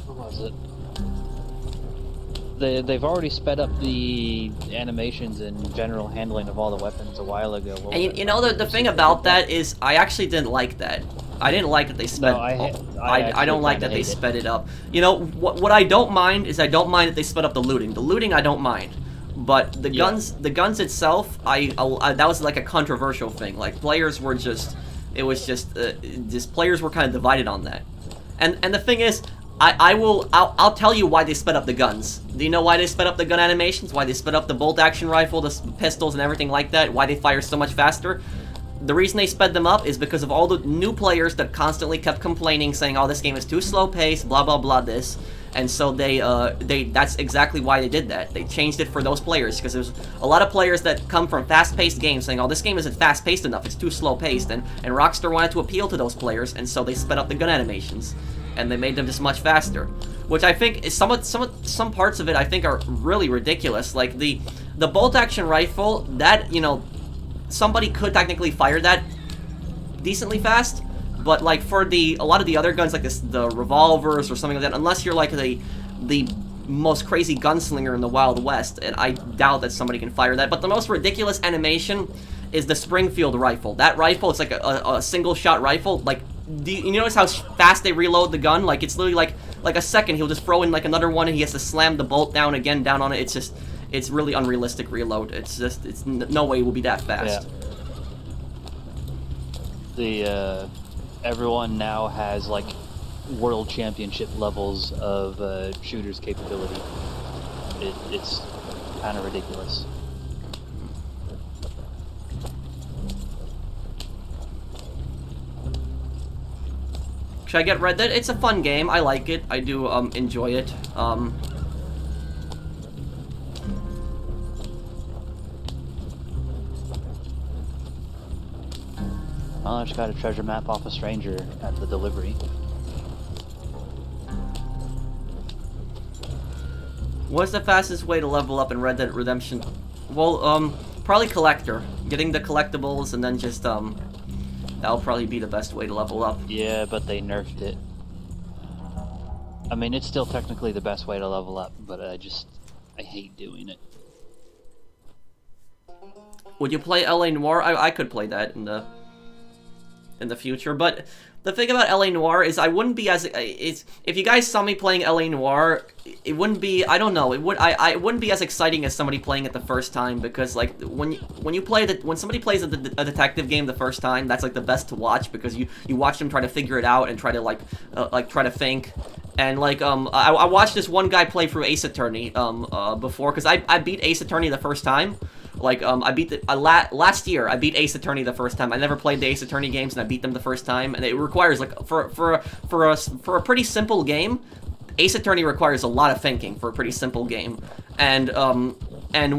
what was it? They've already sped up the animations and general handling of all the weapons a while ago. And you know, the thing about that is, I actually didn't like that. I didn't like that they sped. No, I don't like that they sped it up. You know, what I don't mind is I don't mind that they sped up the looting. The looting I don't mind. But the guns itself, that was like a controversial thing. Like, players were players were kind of divided on that. And the thing is, I'll tell you why they sped up the guns. Do you know why they sped up the gun animations? Why they sped up the bolt action rifle, the pistols, and everything like that? Why they fire so much faster? The reason they sped them up is because of all the new players that constantly kept complaining, saying, "Oh, this game is too slow paced," blah blah blah. This, and so that's exactly why they did that. They changed it for those players because there's a lot of players that come from fast paced games saying, "Oh, this game isn't fast paced enough; it's too slow paced," and Rockstar wanted to appeal to those players, and so they sped up the gun animations, and they made them just much faster. Which I think is some parts of it I think are really ridiculous. Like the bolt action rifle, that, you know, somebody could technically fire that decently fast, but like for a lot of the other guns like the revolvers or something like that, unless you're like the most crazy gunslinger in the Wild West, and I doubt that somebody can fire that. But the most ridiculous animation is the Springfield rifle. That rifle, it's like a single shot rifle. Like, do you notice how fast they reload the gun? Like, it's literally like a second. He'll just throw in like another one, and he has to slam the bolt down again down on it. It's really unrealistic reload. It's no way it will be that fast. Yeah. Everyone now has like world championship levels of shooters capability. It's kind of ridiculous. Should I get Red Dead? It's a fun game. I like it. I do enjoy it. I just got a treasure map off a stranger at the delivery. What's the fastest way to level up in Red Dead Redemption? Well, probably collector. Getting the collectibles and then just, that'll probably be the best way to level up. Yeah, but they nerfed it. I mean, it's still technically the best way to level up, but I hate doing it. Would you play LA Noire? I could play that in the future, but the thing about LA Noire is I wouldn't be as if you guys saw me playing LA Noire, it wouldn't be, I don't know, it wouldn't be as exciting as somebody playing it the first time, because like when somebody plays a detective game the first time, that's like the best to watch, because you watch them try to figure it out and try to try to think. And like I watched this one guy play through Ace Attorney before, because I beat Ace Attorney the first time. Like, I beat last year, I beat Ace Attorney the first time. I never played the Ace Attorney games, and I beat them the first time. And it requires, like, for a pretty simple game, Ace Attorney requires a lot of thinking for a pretty simple game. And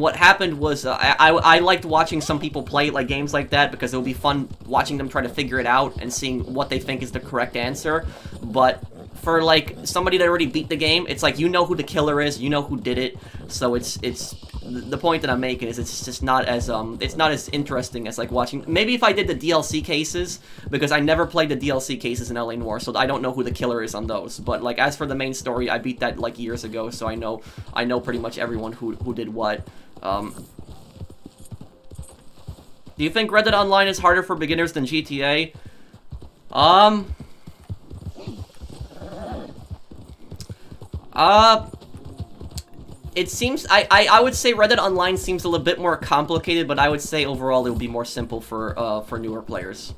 what happened was, I liked watching some people play, like, games like that, because it would be fun watching them try to figure it out and seeing what they think is the correct answer. But for, like, somebody that already beat the game, it's like, you know who the killer is, you know who did it, so it's the point that I'm making is it's just not as interesting as like watching. Maybe if I did the DLC cases, because I never played the DLC cases in LA Noire, so I don't know who the killer is on those. But like as for the main story, I beat that like years ago, so I know pretty much everyone who did what. Do you think Red Dead Online is harder for beginners than GTA? It seems, I would say Red Dead Online seems a little bit more complicated, but I would say overall it would be more simple for newer players.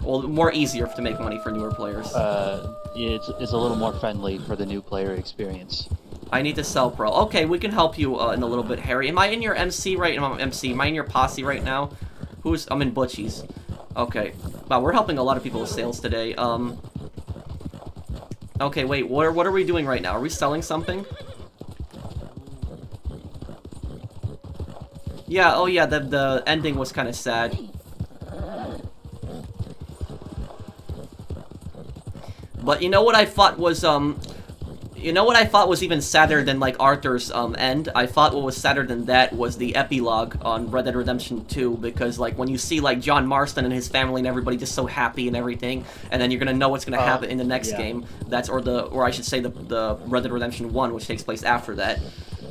Well, more easier to make money for newer players. It's a little more friendly for the new player experience. I need to sell pro. Okay, we can help you in a little bit, Harry. Am I in your MC right now? Am I in your posse right now? I'm in Butchie's. Okay. Wow, we're helping a lot of people with sales today. Okay, wait, what are we doing right now? Are we selling something? Yeah, oh yeah, the ending was kind of sad. But you know what I thought was, even sadder than, like, Arthur's, end? I thought what was sadder than that was the epilogue on Red Dead Redemption 2, because, like, when you see, like, John Marston and his family and everybody just so happy and everything, and then you're gonna know what's gonna happen in the next game, or I should say the Red Dead Redemption 1, which takes place after that.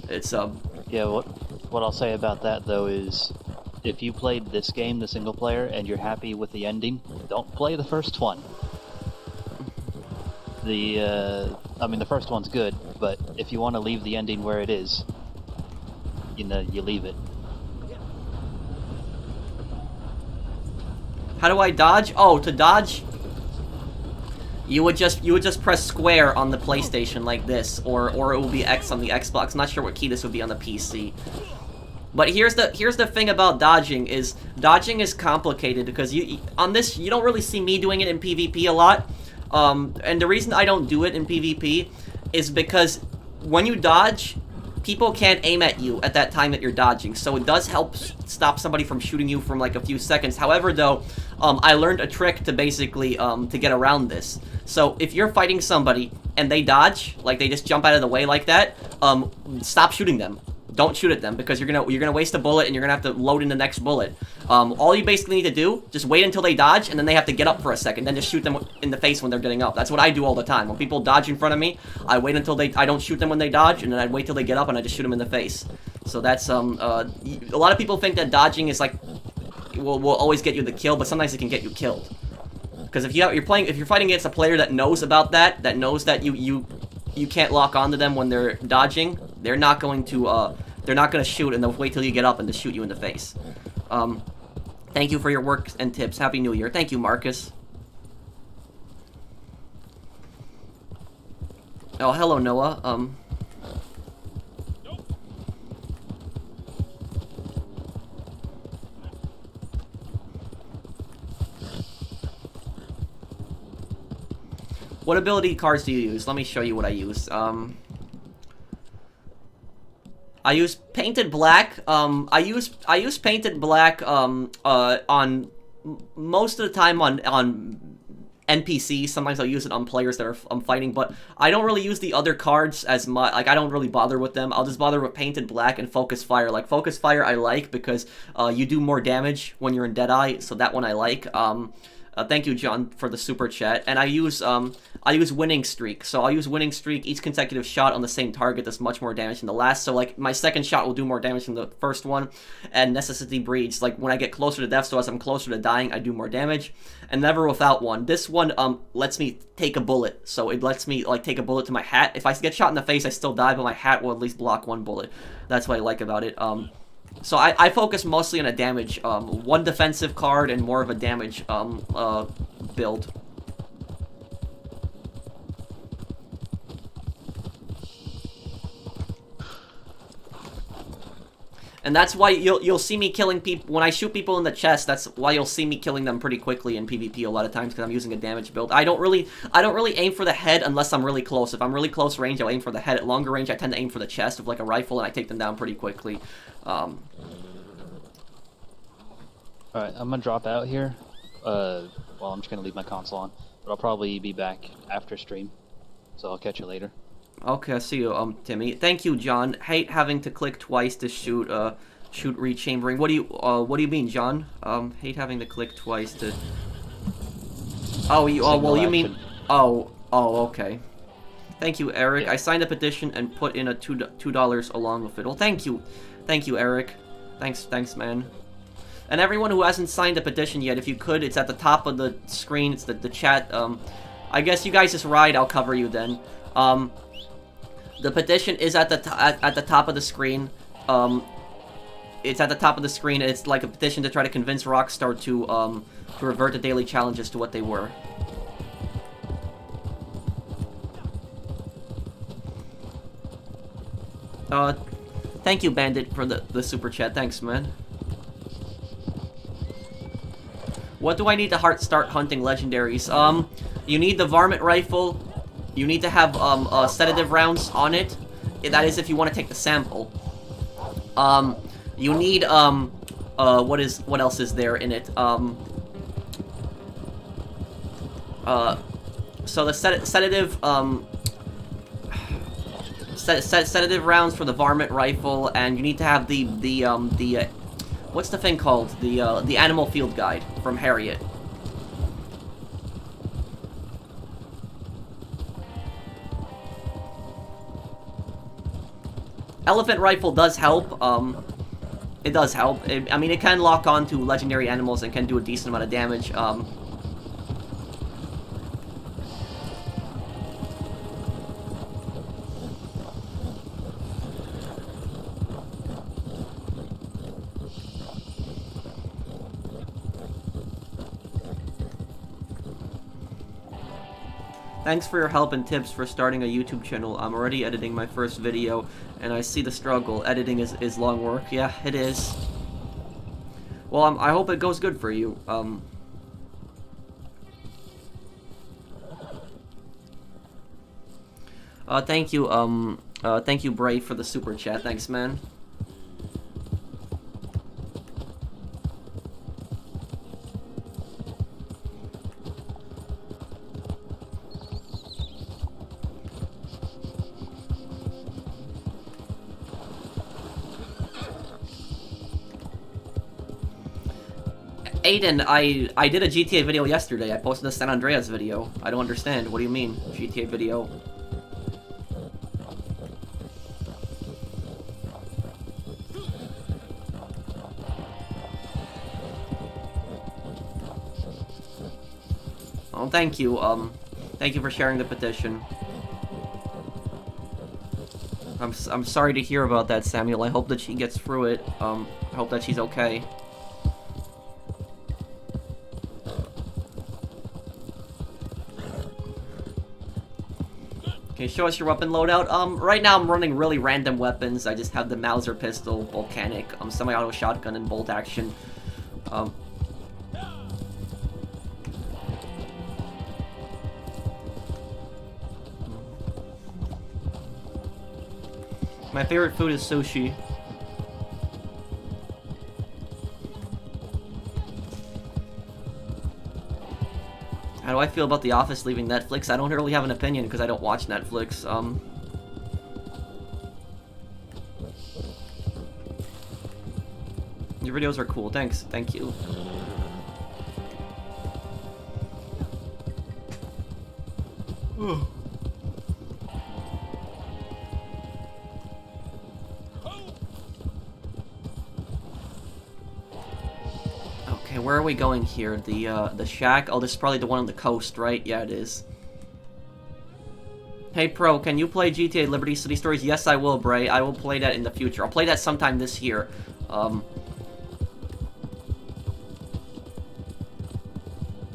It's, Yeah, what I'll say about that, though, is if you played this game, the single player, and you're happy with the ending, don't play the first one. I mean, the first one's good, but if you want to leave the ending where it is, you leave it. How do I dodge? Oh, to dodge? you would just press square on the PlayStation like this, or it will be X on the Xbox. I'm not sure what key this would be on the PC. But here's the thing about dodging is complicated because on this you don't really see me doing it in PvP a lot. And the reason I don't do it in PvP is because when you dodge, people can't aim at you at that time that you're dodging, so it does help stop somebody from shooting you from like a few seconds. However, though, I learned a trick to basically to get around this. So if you're fighting somebody and they dodge, like they just jump out of the way like that, stop shooting them. Don't shoot at them because you're gonna waste a bullet and you're gonna have to load in the next bullet. All you basically need to do, just wait until they dodge and then they have to get up for a second, then just shoot them in the face when they're getting up. That's what I do all the time. When people dodge in front of me, I wait until I don't shoot them when they dodge, and then I wait till they get up and I just shoot them in the face. So that's a lot of people think that dodging is like will always get you the kill, but sometimes it can get you killed. Because if you're fighting against a player that knows about that knows that you can't lock onto them when they're dodging, they're not going to shoot, and they'll wait till you get up and to shoot you in the face. Thank you for your work and tips. Happy New Year. Thank you, Marcus. Oh, hello, Noah. What ability cards do you use? Let me show you what I use. I use Painted Black. I use Painted Black on most of the time on NPCs. Sometimes I'll use it on players that I'm fighting, but I don't really use the other cards as much. Like, I don't really bother with them. I'll just bother with Painted Black and Focus Fire. Like, Focus Fire I like because you do more damage when you're in Deadeye, so that one I like. Thank you, John, for the super chat. And I use Winning Streak. So I'll use Winning Streak. Each consecutive shot on the same target does much more damage than the last. So, like, my second shot will do more damage than the first one. And Necessity Breeds. Like, when I get closer to death, so as I'm closer to dying, I do more damage. And Never Without One. This one lets me take a bullet. So it lets me, like, take a bullet to my hat. If I get shot in the face, I still die, but my hat will at least block one bullet. That's what I like about it. So I focus mostly on a damage, one defensive card and more of a damage build. And that's why you'll see me killing people when I shoot people in the chest. That's why you'll see me killing them pretty quickly in PvP a lot of times because I'm using a damage build. I don't really aim for the head unless I'm really close. If I'm really close range, I'll aim for the head. At longer range, I tend to aim for the chest with like a rifle, and I take them down pretty quickly. Alright, I'm gonna drop out here. Well, I'm just gonna leave my console on, but I'll probably be back after stream, so I'll catch you later. Okay, I see you, Timmy. Thank you, John. Hate having to click twice to shoot rechambering. What do you mean, John? Hate having to click twice to. Oh, you mean. Oh, okay. Thank you, Eric. Yeah. I signed a petition and put in a $2 along with it. Well, thank you, Eric. Thanks, man. And everyone who hasn't signed a petition yet, if you could, it's at the top of the screen. It's the chat. I guess you guys just ride. I'll cover you then. The petition is at the top of the screen. It's at the top of the screen. And it's like a petition to try to convince Rockstar to revert the daily challenges to what they were. Thank you, Bandit, for the super chat. Thanks, man. What do I need to start hunting legendaries? You need the Varmint Rifle. You need to have sedative rounds on it. That is if you want to take the sample. You need what else is there in it? So the sedative sedative rounds for the Varmint Rifle, and you need to have the what's the thing called? The Animal Field Guide from Harriet. Elephant Rifle does help. It does help. I mean, it can lock on to legendary animals and can do a decent amount of damage. Thanks for your help and tips for starting a YouTube channel. I'm already editing my first video, and I see the struggle. Editing is long work. Yeah, it is. Well, I hope it goes good for you. Thank you, Brave, for the super chat. Thanks, man. Aiden, I did a GTA video yesterday. I posted a San Andreas video. I don't understand. What do you mean, GTA video? Oh, thank you. Thank you for sharing the petition. I'm sorry to hear about that, Samuel. I hope that she gets through it. I hope that she's okay. Okay, show us your weapon loadout. Right now I'm running really random weapons. I just have the Mauser pistol, volcanic, semi-auto shotgun, and bolt action. My favorite food is sushi. How do I feel about The Office leaving Netflix? I don't really have an opinion because I don't watch Netflix. Your videos are cool. Thanks. Thank you. Okay, where are we going here? The shack? Oh, this is probably the one on the coast, right? Yeah, it is. Hey, Pro, can you play GTA Liberty City Stories? Yes, I will, Bray. I will play that in the future. I'll play that sometime this year. Do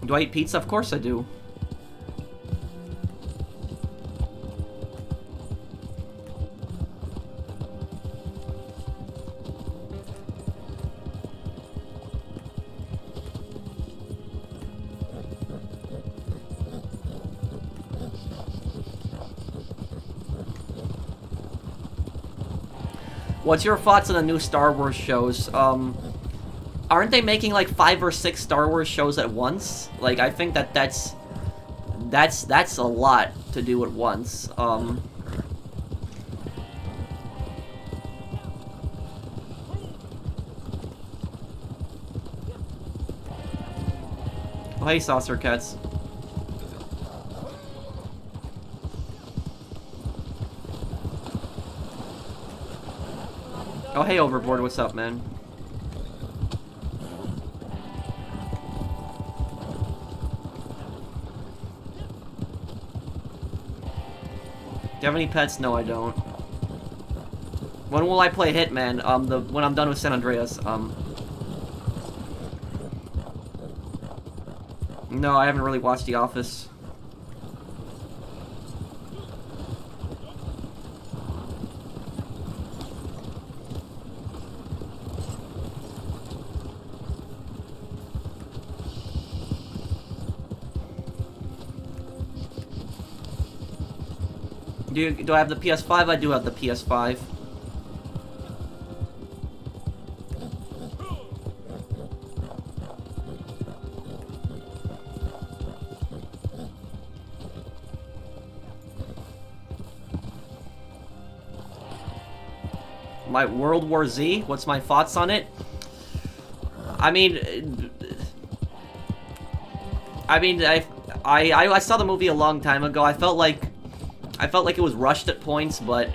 I eat pizza? Of course I do. What's your thoughts on the new Star Wars shows? Aren't they making like 5 or 6 Star Wars shows at once? Like, I think that's a lot to do at once. Oh, hey, Saucer Cats. Oh, hey, Overboard, what's up, man? Do you have any pets? No, I don't. When will I play Hitman? When I'm done with San Andreas. No, I haven't really watched The Office. Do I have the PS5? I do have the PS5. My World War Z? What's my thoughts on it? I saw the movie a long time ago. I felt like it was rushed at points, but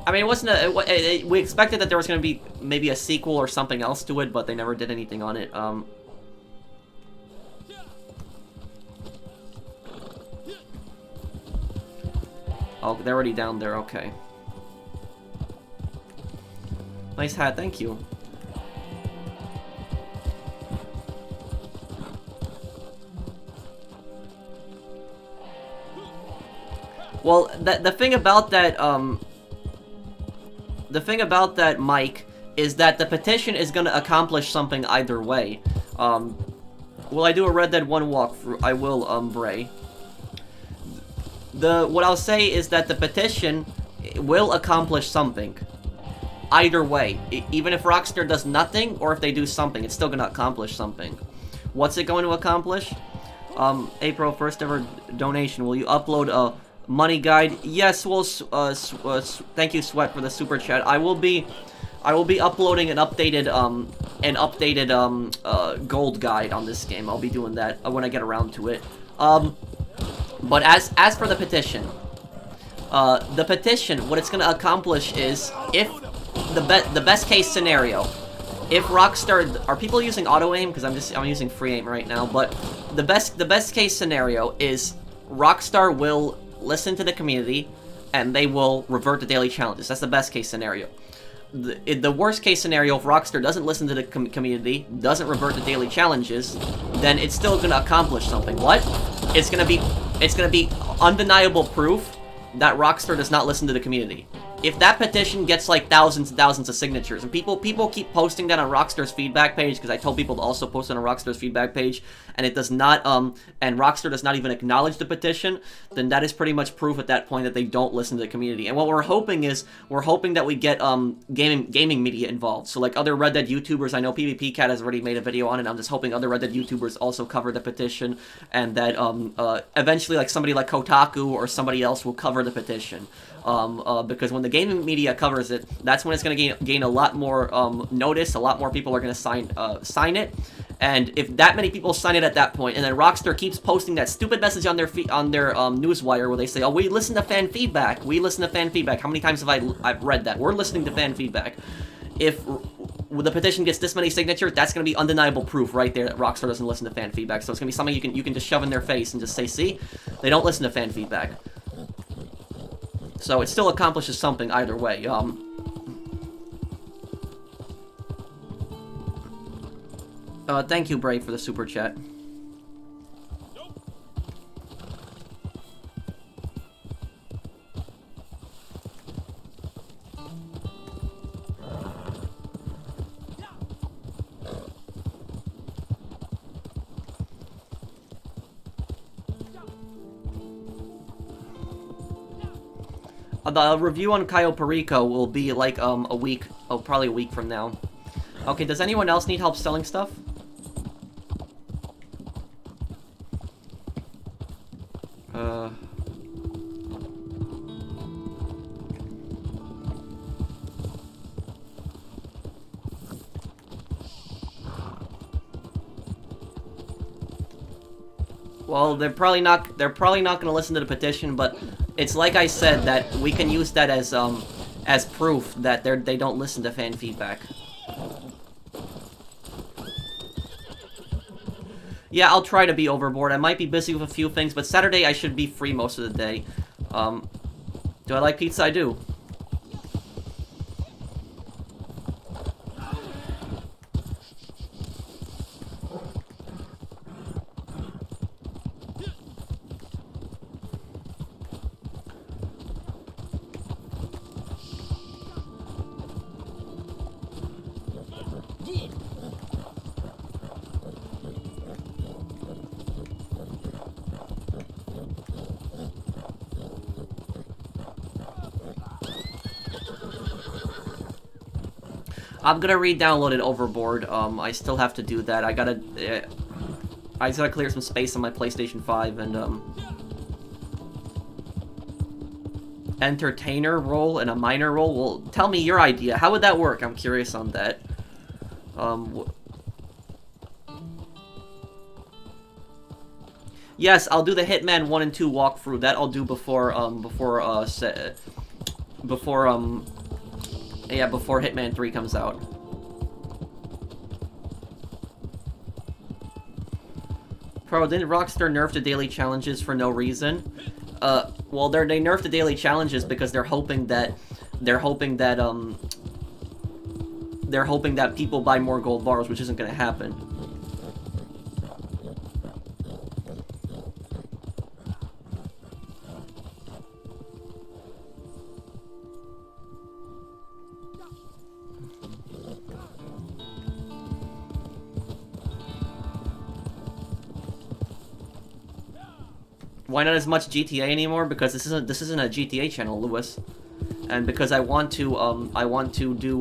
I mean, it wasn't we expected that there was going to be maybe a sequel or something else to it, but they never did anything on it. Oh, they're already down there. Okay. Nice hat, thank you. Well, the thing about that, Mike, is that the petition is gonna accomplish something either way. Will I do a Red Dead 1 walkthrough? I will, Bray. What I'll say is that the petition will accomplish something. Either way. Even if Rockstar does nothing, or if they do something, it's still gonna accomplish something. What's it going to accomplish? April, first ever donation. Will you upload a money guide? Yes, well, thank you, Sweat, for the super chat. I will be uploading an updated gold guide on this game. I'll be doing that when I get around to it. But as for the petition, what it's gonna accomplish is, if the best case scenario, if Rockstar, are people using auto aim? Because I'm using free aim right now. But the best case scenario is Rockstar will listen to the community, and they will revert to daily challenges. That's the best case scenario. The worst case scenario, if Rockstar doesn't listen to the community, doesn't revert to daily challenges, then it's still gonna accomplish something. What? It's gonna be undeniable proof that Rockstar does not listen to the community. If that petition gets like thousands and thousands of signatures, and people keep posting that on Rockstar's feedback page, because I told people to also post it on Rockstar's feedback page, and it does not, and Rockstar does not even acknowledge the petition, then that is pretty much proof at that point that they don't listen to the community. And what we're hoping is, that we get gaming media involved. So like other Red Dead YouTubers, I know PvP Cat has already made a video on it. I'm just hoping other Red Dead YouTubers also cover the petition, and that eventually like somebody like Kotaku or somebody else will cover the petition. Because when the gaming media covers it, that's when it's going to gain a lot more notice. A lot more people are going to sign it, and if that many people sign it at that point, and then Rockstar keeps posting that stupid message on their newswire where they say, "Oh, we listen to fan feedback. We listen to fan feedback." How many times have I've read that? We're listening to fan feedback. If the petition gets this many signatures, that's going to be undeniable proof right there that Rockstar doesn't listen to fan feedback. So it's going to be something you can just shove in their face and just say, "See, they don't listen to fan feedback." So it still accomplishes something either way. Thank you, Brave, for the super chat. The review on Cayo Perico will be like a week, probably a week from now. Okay, does anyone else need help selling stuff? Well, they're probably not going to listen to the petition, but it's like I said, that we can use that as proof that they don't listen to fan feedback. Yeah, I'll try to be overboard. I might be busy with a few things, but Saturday I should be free most of the day. Do I like pizza? I do. I'm gonna re-download it Overboard. I still have to do that. I gotta clear some space on my PlayStation 5 and entertainer role and a minor role. Well, tell me your idea. How would that work? I'm curious on that. Yes, I'll do the Hitman 1 and 2 walkthrough. That I'll do before Hitman 3 comes out. Bro, didn't Rockstar nerf the daily challenges for no reason? Well, they nerfed the daily challenges because they're hoping that people buy more gold bars, which isn't gonna happen. Why not as much GTA anymore? Because this isn't a GTA channel, Lewis. And because I want to do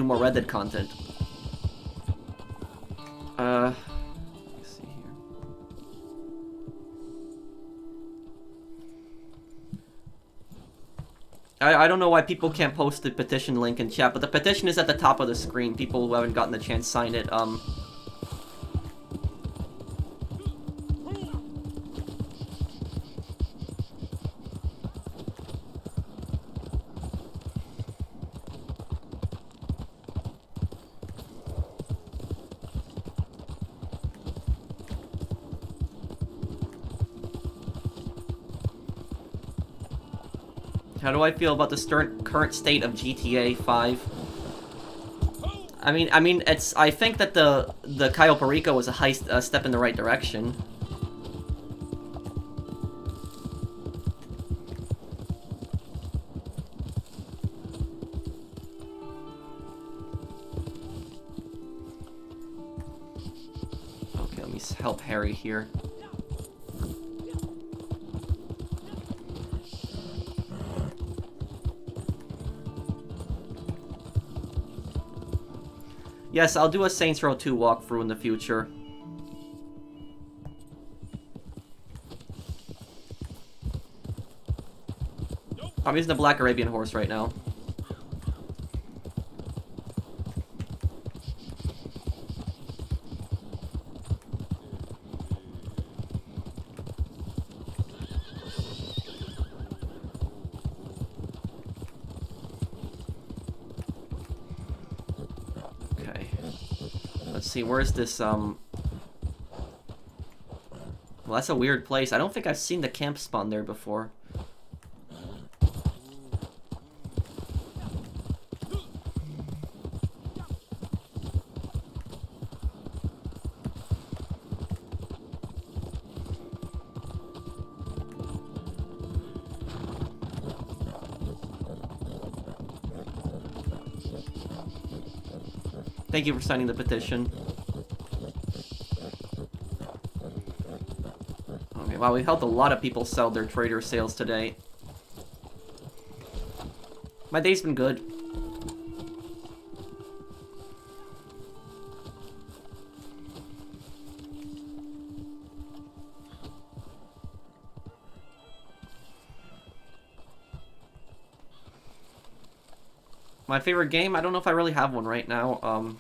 more Red Dead content. Let's see here. I don't know why people can't post the petition link in chat, but the petition is at the top of the screen. People who haven't gotten the chance sign it. How do I feel about the current state of GTA 5? I mean, I think that the Cayo Perico was a step in the right direction. Okay, let me help Harry here. Yes, I'll do a Saints Row 2 walkthrough in the future. I'm using the Black Arabian horse right now. Let's see, where's this, well, that's a weird place. I don't think I've seen the camp spawn there before. Thank you for signing the petition. Okay, wow, we've helped a lot of people sell their trader sales today. My day's been good. My favorite game? I don't know if I really have one right now.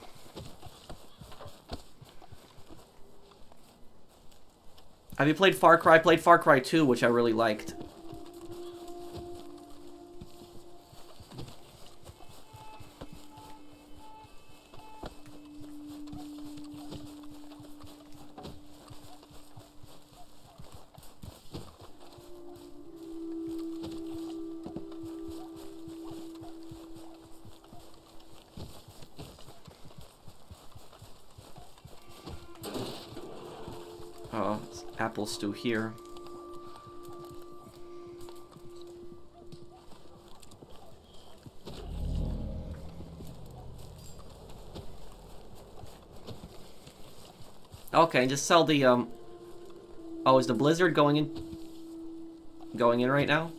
Have you played Far Cry? I played Far Cry 2, which I really liked. It's apple stew here. Okay, just sell the, Oh, is the blizzard going in right now?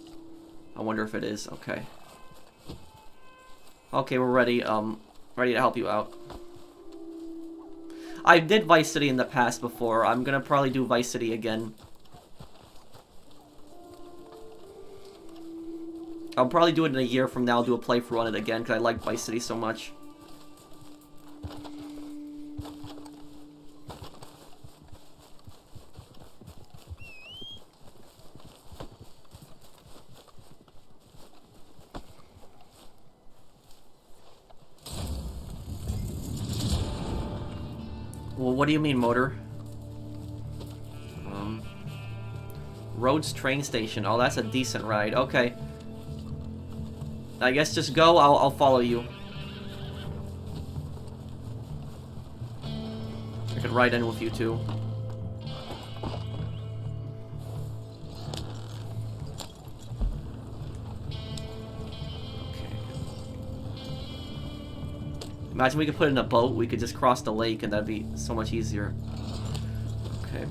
I wonder if it is. Okay. Okay, we're ready, ready to help you out. I did Vice City in the past before. I'm gonna probably do Vice City again. I'll probably do it in a year from now. I'll do a playthrough on it again, because I like Vice City so much. Well, what do you mean, motor? Rhodes train station. Oh, that's a decent ride. Okay. I guess just go. I'll follow you. I could ride in with you too. Imagine we could put it in a boat, we could just cross the lake, and that'd be so much easier. Okay.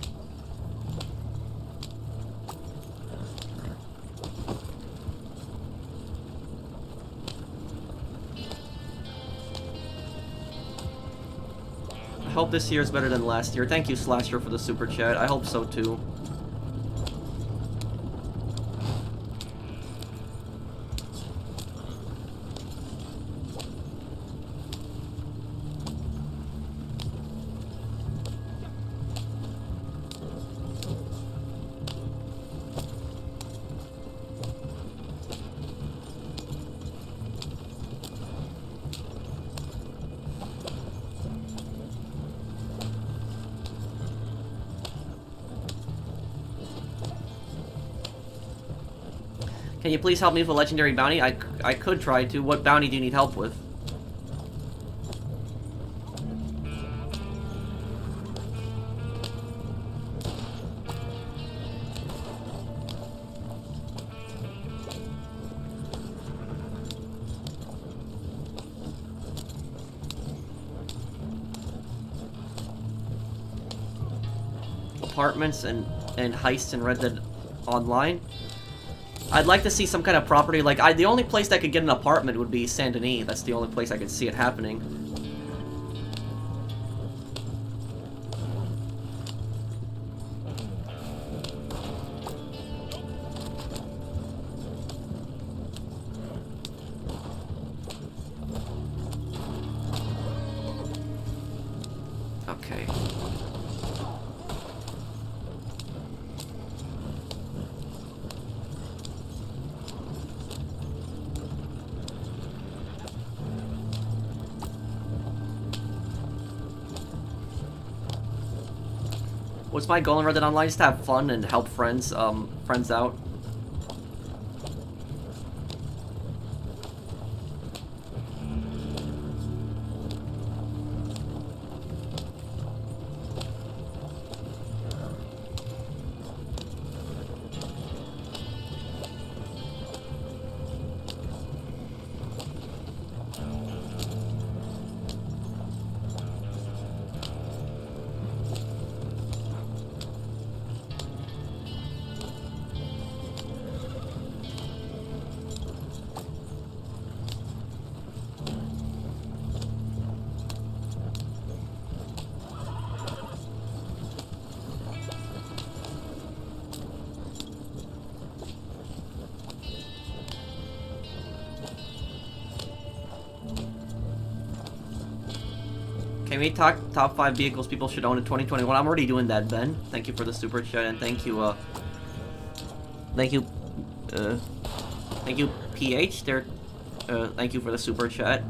Hope this year is better than last year. Thank you, Slasher, for the super chat. I hope so too. Can you please help me with a legendary bounty? I could try to. What bounty do you need help with? Apartments and heists in Red Dead Online? I'd like to see some kind of property, like, the only place that could get an apartment would be Saint Denis. That's the only place I could see it happening. Okay. What's my goal in Red Dead Online? Just to have fun and help friends out. Can we talk top 5 vehicles people should own in 2021? I'm already doing that, Ben. Thank you for the super chat, and thank you, thank you, PH. Thank you for the super chat.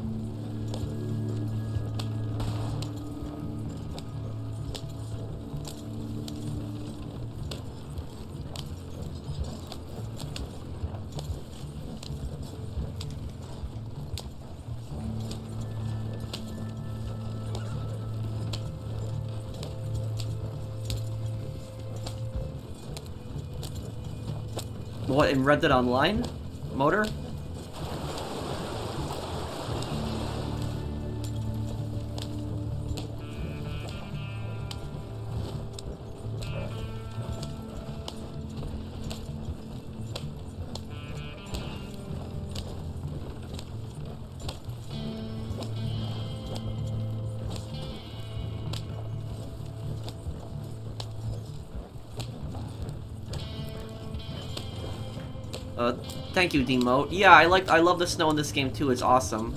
What, in Red Dead Online? Motor? Thank you, Demote. Yeah, I love the snow in this game too. It's awesome.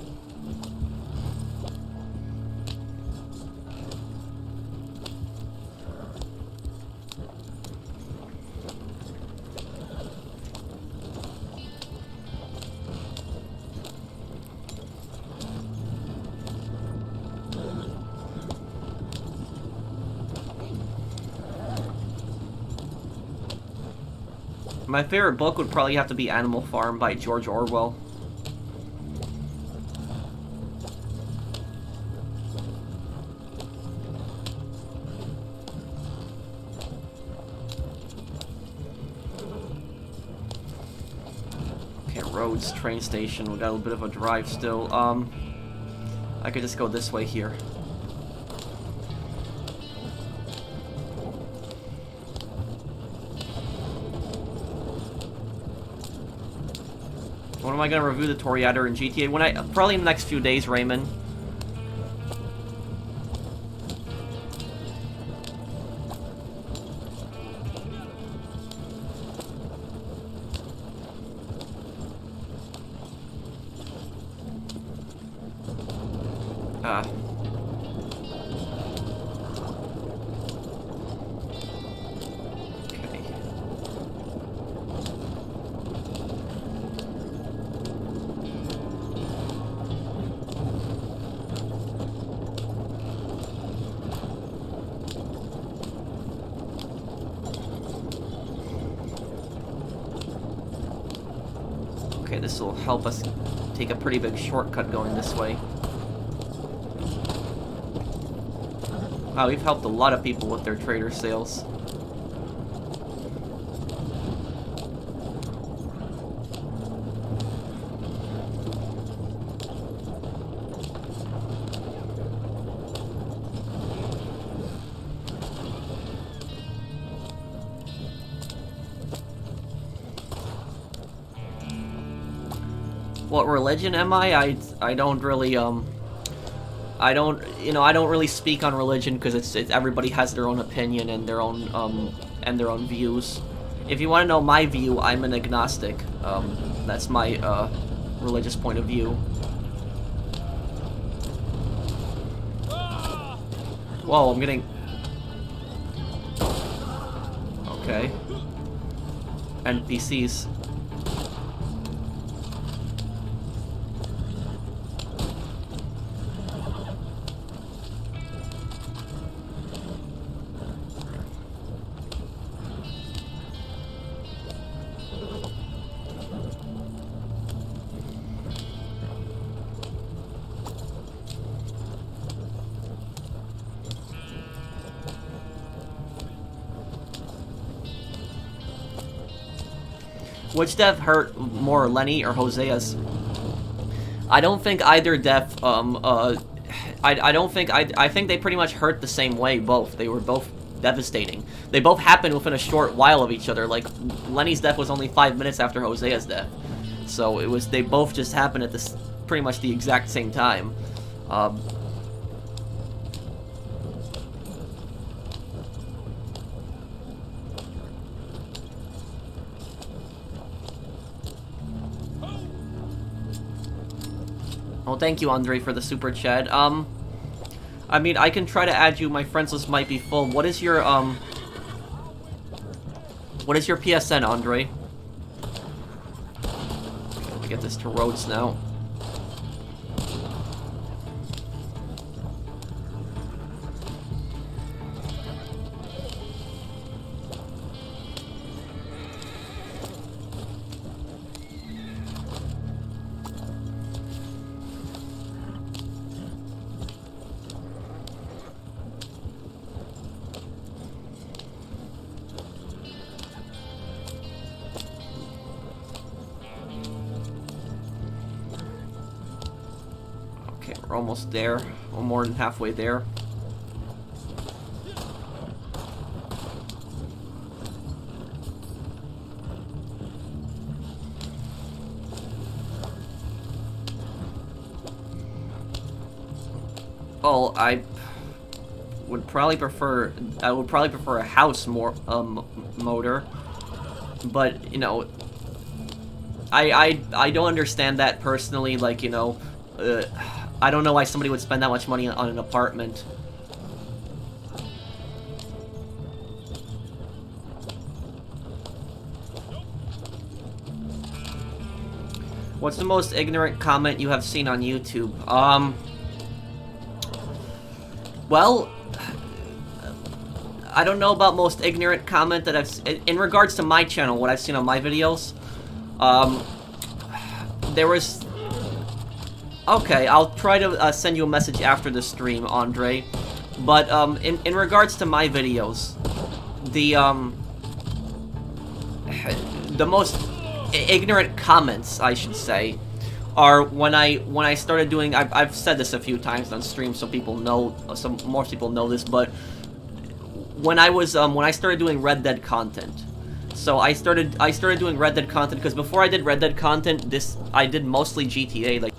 My favorite book would probably have to be Animal Farm by George Orwell. Okay, roads, train station, we got a little bit of a drive still. I could just go this way here. When am I gonna review the Toreador in GTA? Probably in the next few days, Raymond. Okay. Okay, this will help us take a pretty big shortcut going this way. Wow, we've helped a lot of people with their trader sales. What religion am I? I don't really I don't really speak on religion because it's everybody has their own opinion and their own views. If you want to know my view, I'm an agnostic. That's my religious point of view. Whoa, I'm getting... Okay. NPCs. Which death hurt more, Lenny or Hosea's? I don't think either death, I think they pretty much hurt the same way, both. They were both devastating. They both happened within a short while of each other, like, Lenny's death was only 5 minutes after Hosea's death. So they both just happened at this, pretty much the exact same time. Well, thank you, Andre, for the super chat. I mean, I can try to add you. My friends list might be full. What is your PSN, Andre? Okay, let me get this to Rhodes now. We're almost there. We're more than halfway there. Oh, I would probably prefer a house motor, but you know, I don't understand that personally. Like, you know, I don't know why somebody would spend that much money on an apartment. What's the most ignorant comment you have seen on YouTube? Well, I don't know about most ignorant comment that in regards to my channel, what I've seen on my videos. There was... Okay, I'll try to send you a message after the stream, Andre. But, in regards to my videos, the most ignorant comments, I should say, are when I started doing... I've said this a few times on stream, so people know... most people know this, but... When I started doing Red Dead content... So I started doing Red Dead content, because before I did Red Dead content, I did mostly GTA, like...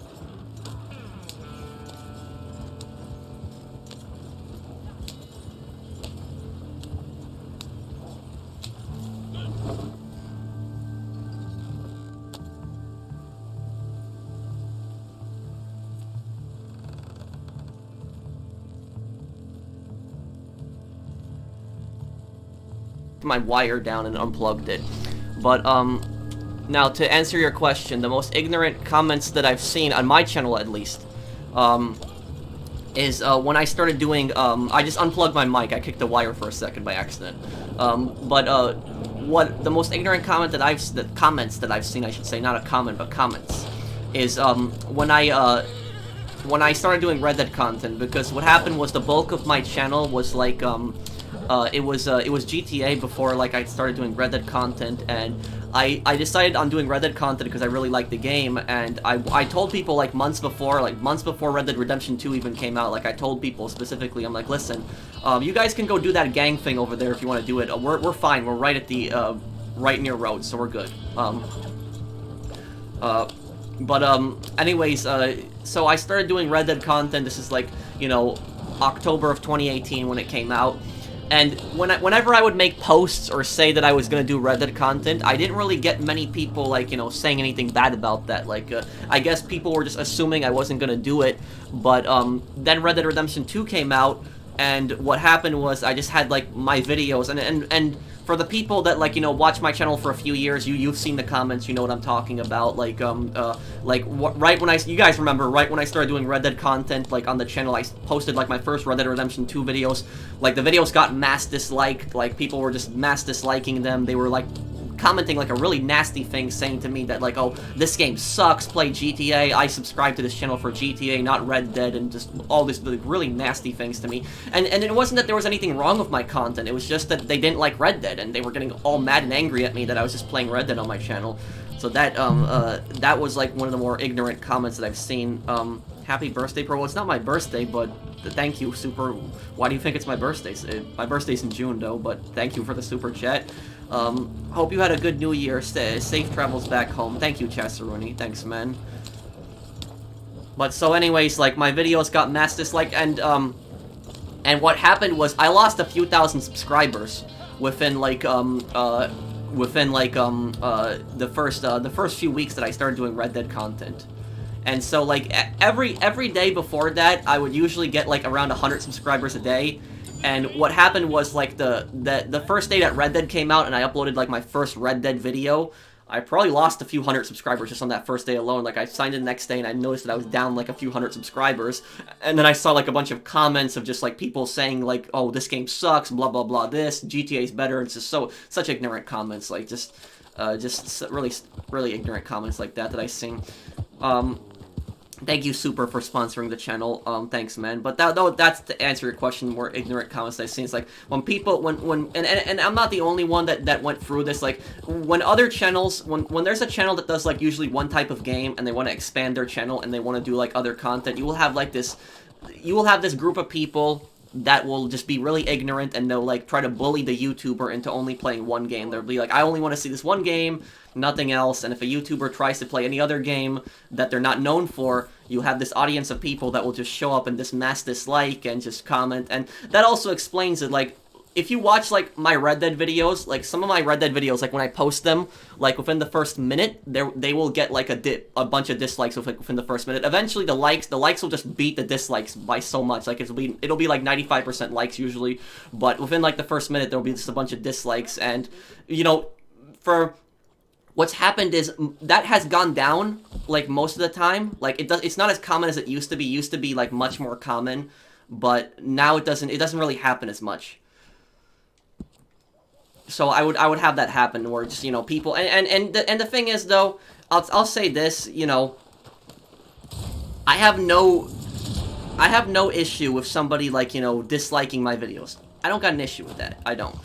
my wire down and unplugged it. But now to answer your question, the most ignorant comments that I've seen on my channel, at least, is when I started doing, I just unplugged my mic. I kicked the wire for a second by accident. What the most ignorant comments that I've seen, I should say, not a comment, but comments, is when I started doing Red Dead content, because what happened was the bulk of my channel was like it was GTA before like I started doing Red Dead content, and I decided on doing Red Dead content because I really liked the game, and I told people like months before Red Dead Redemption 2 even came out, like I told people specifically, I'm like, listen, you guys can go do that gang thing over there if you want to do it. We're fine. We're right at the right near road, so we're good. Anyways, so I started doing Red Dead content. This is like, you know, October of 2018 when it came out. And whenever I would make posts or say that I was gonna do Red Dead content, I didn't really get many people, like, you know, saying anything bad about that. Like, I guess people were just assuming I wasn't gonna do it. But then Red Dead Redemption 2 came out, and what happened was I just had like my videos, and for the people that, like, you know, watch my channel for a few years, you've seen the comments, you know what I'm talking about. Like, right when you guys remember, right when I started doing Red Dead content, like, on the channel, I posted, like, my first Red Dead Redemption 2 videos. Like, the videos got mass disliked, like, people were just mass disliking them. They were, like, commenting, like, a really nasty thing, saying to me that, like, oh, this game sucks, play GTA, I subscribe to this channel for GTA, not Red Dead, and just all this, like, really nasty things to me. And it wasn't that there was anything wrong with my content, it was just that they didn't like Red Dead, and they were getting all mad and angry at me that I was just playing Red Dead on my channel. So that, that was, like, one of the more ignorant comments that I've seen. Happy birthday, bro. Well, it's not my birthday, but thank you, Super. Why do you think it's my birthday? My birthday's in June, though, but thank you for the super chat. Hope you had a good New Year. Safe travels back home. Thank you, Chasseroni. Thanks, man. But so anyways, like, my videos got mass dislike, and what happened was I lost a few thousand subscribers within, like, the first few weeks that I started doing Red Dead content. And so, like, every day before that, I would usually get, like, around 100 subscribers a day. And what happened was, like, the first day that Red Dead came out and I uploaded, like, my first Red Dead video, I probably lost a few hundred subscribers just on that first day alone. Like, I signed in the next day and I noticed that I was down, like, a few hundred subscribers. And then I saw, like, a bunch of comments of just, like, people saying, like, oh, this game sucks, blah, blah, blah, this, GTA's better. It's just such ignorant comments, like, just really, really ignorant comments like that I seen. Thank you, Super, for sponsoring the channel. Thanks, man. But that's to answer your question. More ignorant comments I've seen. It's like when people, and I'm not the only one that went through this. Like when other channels, when there's a channel that does like usually one type of game and they want to expand their channel and they want to do like other content, you will have this group of people that will just be really ignorant, and they'll like try to bully the YouTuber into only playing one game. They'll be like, I only want to see this one game, nothing else. And if a YouTuber tries to play any other game that they're not known for, you have this audience of people that will just show up and this mass dislike and just comment. And that also explains it. Like, if you watch like my Red Dead videos, like some of my Red Dead videos, like when I post them, like within the first minute, they will get like a bunch of dislikes within the first minute. Eventually, the likes will just beat the dislikes by so much. Like it'll be like 95% likes usually, but within like the first minute, there'll be just a bunch of dislikes. And you know, for what's happened is that has gone down like most of the time. Like it's not as common as it used to be. It used to be like much more common, but now it doesn't really happen as much. So I would have that happen where just, you know, people and the thing is though, I'll say this, you know, I have no issue with somebody like, you know, disliking my videos. I don't got an issue with that. I don't.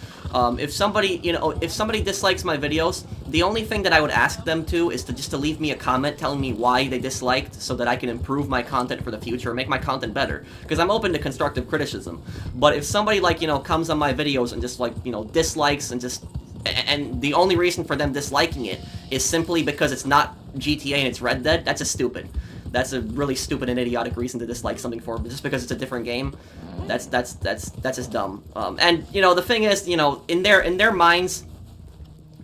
If somebody dislikes my videos, the only thing that I would ask them to is to leave me a comment telling me why they disliked, so that I can improve my content for the future, or make my content better. Because I'm open to constructive criticism. But if somebody, like, you know, comes on my videos and just, like, you know, dislikes and the only reason for them disliking it is simply because it's not GTA and it's Red Dead, that's just stupid. That's a really stupid and idiotic reason to dislike something for, but just because it's a different game. That's just dumb. And you know, the thing is, you know, in their minds,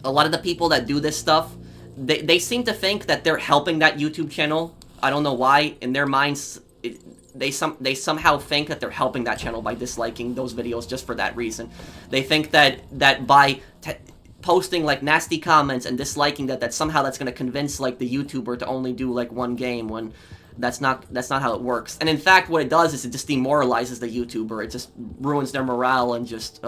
a lot of the people that do this stuff, they seem to think that they're helping that YouTube channel. I don't know why. In their minds, they somehow think that they're helping that channel by disliking those videos just for that reason. They think that by posting like nasty comments and disliking that somehow that's going to convince like the YouTuber to only do like one game, when that's not how it works. And in fact, what it does is it just demoralizes the YouTuber. It just ruins their morale, and just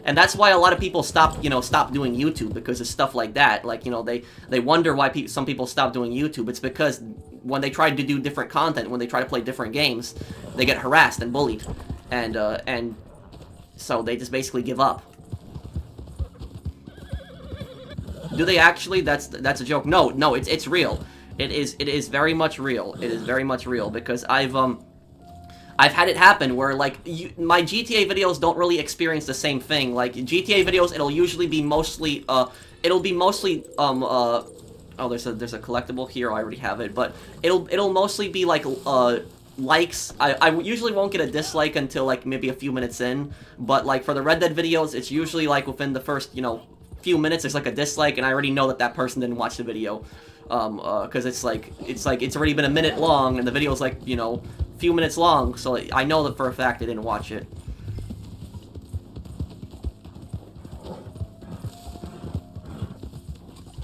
and that's why a lot of people stop doing YouTube, because of stuff like that. Like, they wonder why some people stop doing YouTube. It's because when they try to do different content, when they try to play different games, they get harassed and bullied, and so they just basically give up. Do they actually? That's a joke. No, it's real. It is very much real. It is very much real, because I've had it happen where, like, my GTA videos don't really experience the same thing. Like, GTA videos, it'll usually be mostly, oh, there's a collectible here, I already have it, but it'll mostly be, like, likes. I usually won't get a dislike until, like, maybe a few minutes in, but, like, for the Red Dead videos, it's usually, like, within the first, few minutes, there's, like, a dislike, and I already know that person didn't watch the video. Because it's already been a minute long, and the video's like, few minutes long, so I know that for a fact they didn't watch it.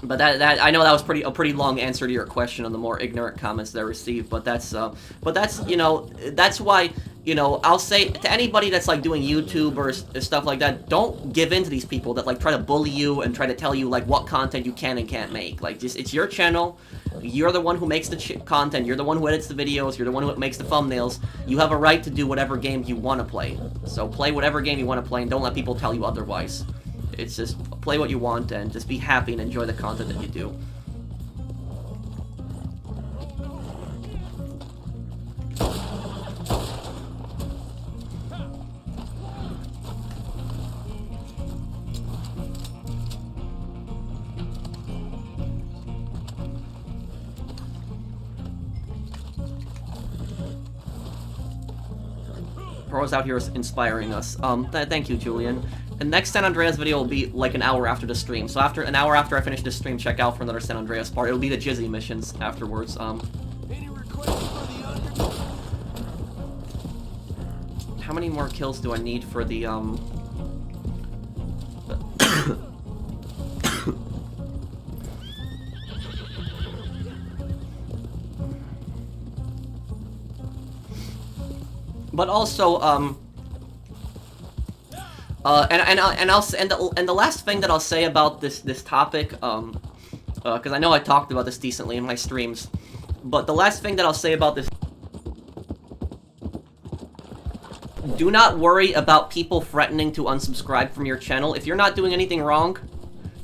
But that I know that was a pretty long answer to your question on the more ignorant comments that I received, but that's that's why, I'll say to anybody that's like doing YouTube or stuff like that, don't give in to these people that like try to bully you and try to tell you like what content you can and can't make. Like, just, it's your channel. You're the one who makes the content. You're the one who edits the videos. You're the one who makes the thumbnails. You have a right to do whatever game you want to play. So play whatever game you want to play, and don't let people tell you otherwise. It's just play what you want and just be happy and enjoy the content that you do. Pro's out here is inspiring us. Thank you, Julian. The next San Andreas video will be like an hour after the stream. So after an hour after I finish this stream, check out for another San Andreas part. It'll be the Jizzy missions afterwards. How many more kills do I need for the But also, and the last thing that I'll say about this topic, because I know I talked about this decently in my streams, but the last thing that I'll say about this: do not worry about people threatening to unsubscribe from your channel if you're not doing anything wrong.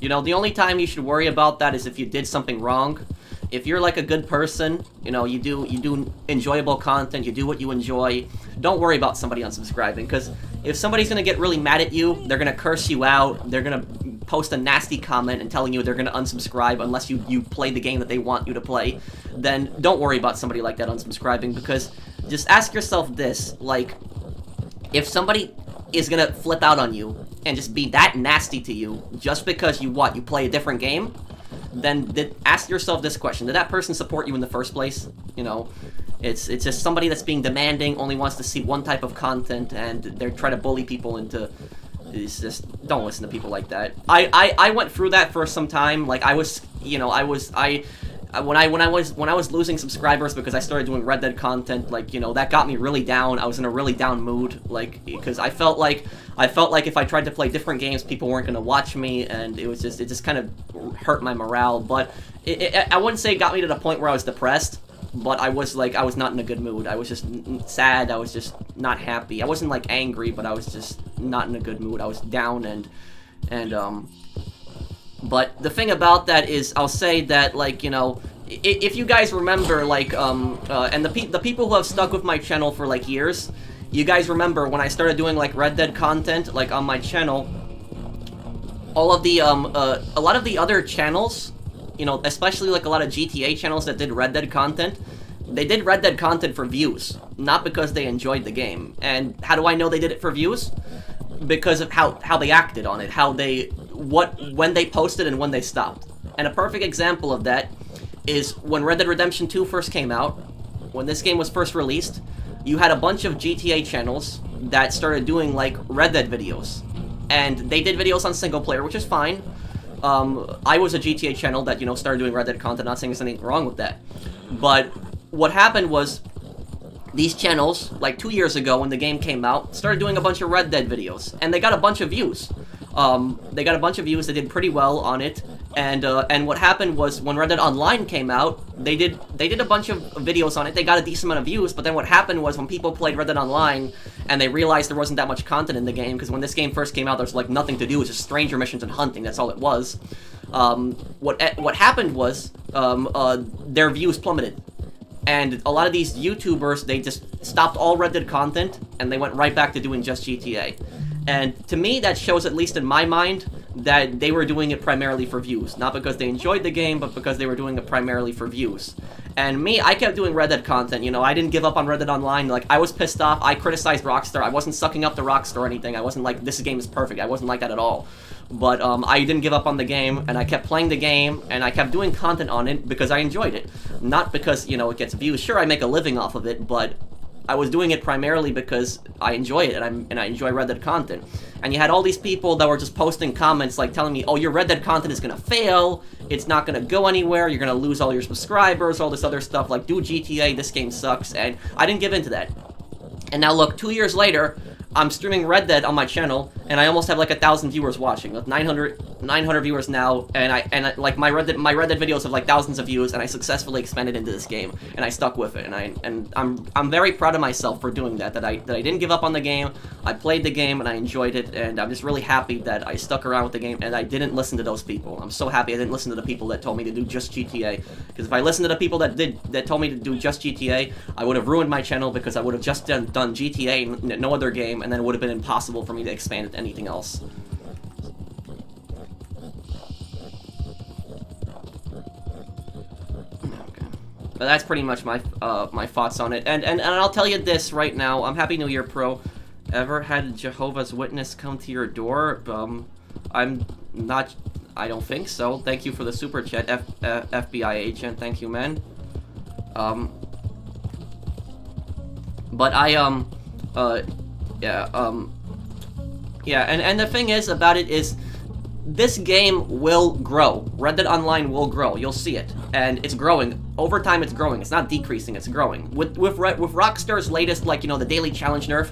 The only time you should worry about that is if you did something wrong. If you're like a good person, you do enjoyable content, you do what you enjoy, don't worry about somebody unsubscribing, because if somebody's gonna get really mad at you, they're gonna curse you out, they're gonna post a nasty comment and telling you they're gonna unsubscribe unless you play the game that they want you to play, then don't worry about somebody like that unsubscribing, because just ask yourself this, like, if somebody is gonna flip out on you and just be that nasty to you just because you play a different game, then ask yourself this question: did that person support you in the first place? It's just somebody that's being demanding, only wants to see one type of content, and they're trying to bully people into. It's just, don't listen to people like that. I went through that for some time. Like, when I was losing subscribers because I started doing Red Dead content, like, that got me really down. I was in a really down mood, like, because I felt like if I tried to play different games, people weren't gonna watch me, and it just kind of hurt my morale. But I wouldn't say it got me to the point where I was depressed, but I was not in a good mood. I was just sad. I was just not happy. I wasn't like angry, but I was just not in a good mood. I was down, and but the thing about that is, I'll say that, like, if you guys remember, like, and the people who have stuck with my channel for, like, years, you guys remember when I started doing, like, Red Dead content, like, on my channel, all of the, a lot of the other channels, especially, like, a lot of GTA channels that did Red Dead content, they did Red Dead content for views, not because they enjoyed the game. And how do I know they did it for views? Because of how they acted on it, when they posted and when they stopped. And a perfect example of that is when Red Dead Redemption 2 first came out. When this game was first released, you had a bunch of GTA channels that started doing like Red Dead videos, and they did videos on single player, which is fine. I was a GTA channel that, you know, started doing Red Dead content, not saying there's anything wrong with that. But what happened was, these channels, like 2 years ago when the game came out, started doing a bunch of Red Dead videos, and they got a bunch of views. They got a bunch of views, they did pretty well on it, and what happened was, when Red Dead Online came out, they did a bunch of videos on it, they got a decent amount of views, but then what happened was, when people played Red Dead Online, and they realized there wasn't that much content in the game, because when this game first came out, there's like nothing to do, it's just stranger missions and hunting, that's all it was. What happened was, their views plummeted. And a lot of these YouTubers, they just stopped all Red Dead content, and they went right back to doing just GTA. And to me, that shows, at least in my mind, that they were doing it primarily for views. Not because they enjoyed the game, but because they were doing it primarily for views. And me, I kept doing Red Dead content, you know, I didn't give up on Red Dead Online, like, I was pissed off, I criticized Rockstar, I wasn't sucking up to Rockstar or anything, I wasn't like, this game is perfect, I wasn't like that at all. But, I didn't give up on the game, and I kept playing the game, and I kept doing content on it because I enjoyed it. Not because, you know, it gets views. Sure, I make a living off of it, but I was doing it primarily because I enjoy it, and I enjoy Red Dead content. And you had all these people that were just posting comments, like, telling me, oh, your Red Dead content is gonna fail, it's not gonna go anywhere, you're gonna lose all your subscribers, all this other stuff, like, do GTA, this game sucks, and I didn't give in to that. And now look, 2 years later, I'm streaming Red Dead on my channel, and I almost have like 1,000 viewers watching, like 900 viewers now, and I like my Red Dead videos have like thousands of views, and I successfully expanded into this game, and I stuck with it, and I'm very proud of myself for doing that. That I didn't give up on the game. I played the game and I enjoyed it, and I'm just really happy that I stuck around with the game and I didn't listen to those people. I'm so happy I didn't listen to the people that told me to do just GTA, because if I listened to the people that told me to do just GTA, I would have ruined my channel, because I would have just done GTA and no other game, and then it would have been impossible for me to expand it to anything else. Okay. But that's pretty much my my thoughts on it. And I'll tell you this right now. Happy New Year, Pro. Ever had Jehovah's Witness come to your door? I'm not. I don't think so. Thank you for the super chat, FBI agent. Thank you, man. But yeah, and the thing is about it is, this game will grow. Red Dead Online will grow. You'll see it, and it's growing. Over time, it's growing. It's not decreasing. It's growing. With Rockstar's latest, like, you know, the daily challenge nerf,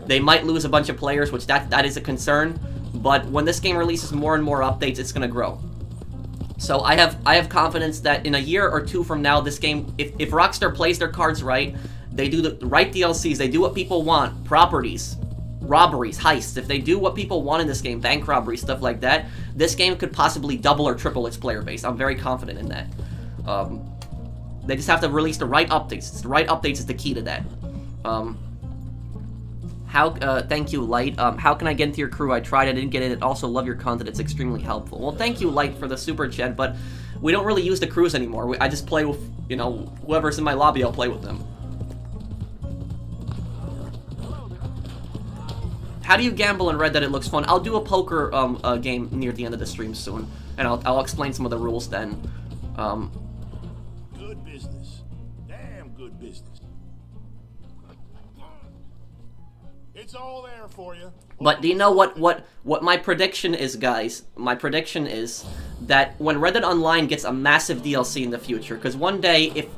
they might lose a bunch of players, which that is a concern. But when this game releases more and more updates, it's gonna grow. So I have confidence that in a year or two from now, this game, if Rockstar plays their cards right, they do the right DLCs, they do what people want, properties, robberies, heists. If they do what people want in this game, bank robberies, stuff like that, this game could possibly double or triple its player base. I'm very confident in that. They just have to release the right updates. The right updates is the key to that. Thank you, Light. How can I get into your crew? I tried, I didn't get it. Also love your content, it's extremely helpful. Well, thank you, Light, for the super chat, but we don't really use the crews anymore. I just play with, you know, whoever's in my lobby, I'll play with them. How do you gamble in Red Dead? It looks fun. I'll do a poker game near the end of the stream soon, and I'll explain some of the rules then. Good business. Damn good business. It's all there for you. But do you know what my prediction is, guys? My prediction is that when Red Dead Online gets a massive DLC in the future, because one day,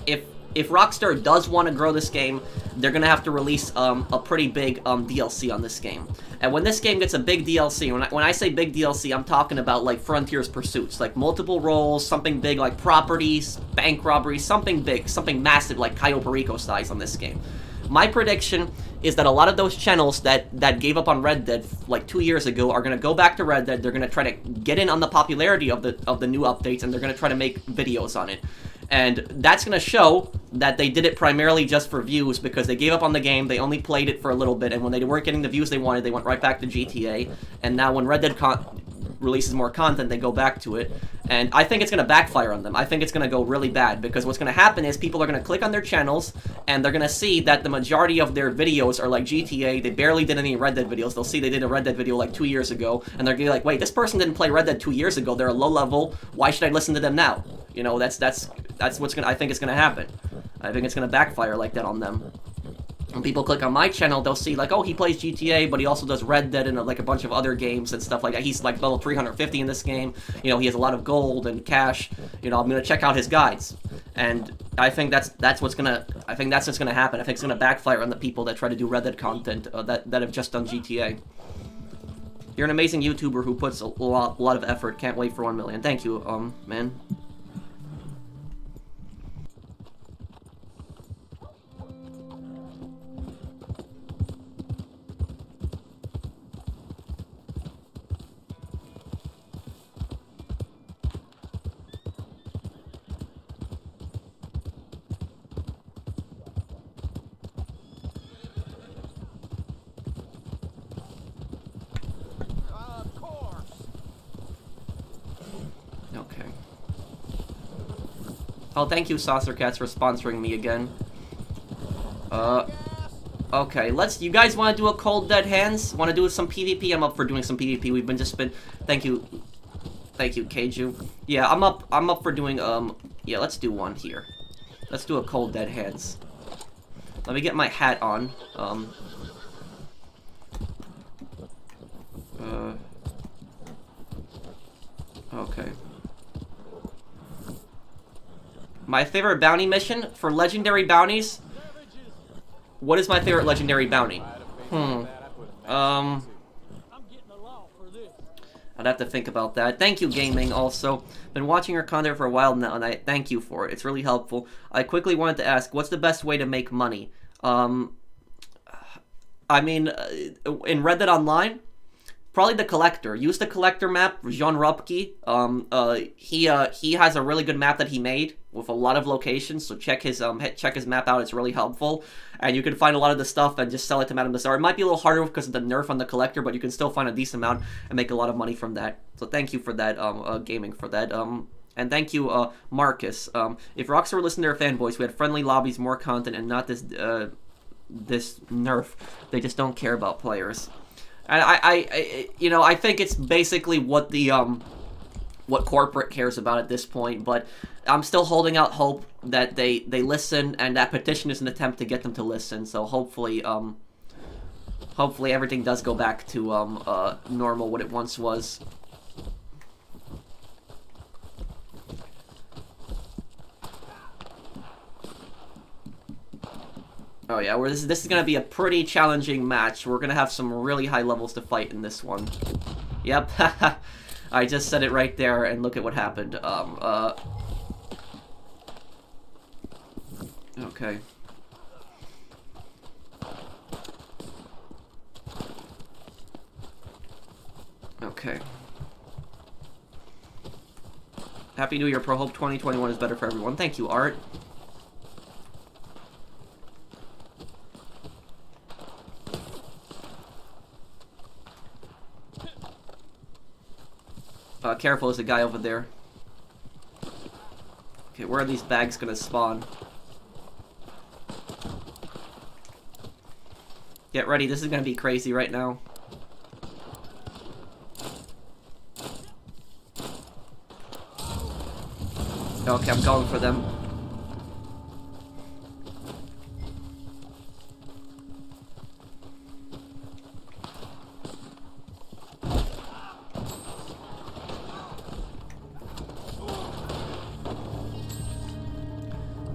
if Rockstar does want to grow this game, they're gonna have to release a pretty big DLC on this game. And when this game gets a big DLC, when I say big DLC, I'm talking about like Frontier's Pursuits, like multiple roles, something big like properties, bank robberies, something big, something massive like Cayo Perico size on this game. My prediction is that a lot of those channels that gave up on Red Dead like 2 years ago are going to go back to Red Dead. They're going to try to get in on the popularity of the new updates, and they're going to try to make videos on it. And that's going to show that they did it primarily just for views, because they gave up on the game, they only played it for a little bit, and when they weren't getting the views they wanted, they went right back to GTA. And now when Red Dead releases more content, they go back to it. And I think it's going to backfire on them. I think it's going to go really bad, because what's going to happen is people are going to click on their channels, and they're going to see that the majority of their videos are like GTA. They barely did any Red Dead videos. They'll see they did a Red Dead video like 2 years ago, and they're going to be like, wait, this person didn't play Red Dead 2 years ago. They're a low level. Why should I listen to them now? You know, that's what's going to, I think it's going to happen. I think it's going to backfire like that on them. when people click on my channel, they'll see like, oh, he plays GTA, but he also does Red Dead and like a bunch of other games and stuff like that. He's like level 350 in this game. You know, he has a lot of gold and cash. You know, I'm gonna check out his guides, and I think that's what's gonna happen. I think it's gonna backfire on the people that try to do Red Dead content that have just done GTA. You're an amazing YouTuber who puts a lot of effort. Can't wait for 1 million. Thank you, man. Okay. Oh, thank you, Saucer Cats, for sponsoring me again. Okay, you guys want to do a Cold Dead Hands? Want to do some PvP? I'm up for doing some PvP. We've been thank you, Keiju. Yeah, I'm up for doing, yeah, let's do one here. Let's do a Cold Dead Hands. Let me get my hat on, okay. My favorite bounty mission for legendary bounties. What is my favorite legendary bounty? I'd have to think about that. Thank you, Gaming, also. Been watching your content for a while now, and I thank you for it. It's really helpful. I quickly wanted to ask, what's the best way to make money? I mean, in Red Dead Online, probably the Collector. Use the Collector map, Jean Rupke. He has a really good map that he made with a lot of locations, so check his map out. It's really helpful, and you can find a lot of the stuff and just sell it to Madame Bazaar. It might be a little harder because of the nerf on the Collector, but you can still find a decent amount and make a lot of money from that. So thank you for that, Gaming, for that. And thank you, Marcus. If Rockstar would listen to their fanboys, we had friendly lobbies, more content, and not this this nerf. They just don't care about players. And I think it's basically what the what corporate cares about at this point, but I'm still holding out hope that they listen, and that petition is an attempt to get them to listen. So hopefully everything does go back to normal, what it once was. Oh yeah, this is gonna be a pretty challenging match. We're gonna have some really high levels to fight in this one. Yep, I just said it right there, and look at what happened. Okay. Okay. Happy New Year, Pro. Hope 2021 is better for everyone. Thank you, Art. Careful, there's a guy over there. Okay, where are these bags gonna spawn? Get ready, this is gonna be crazy right now. Okay, I'm going for them.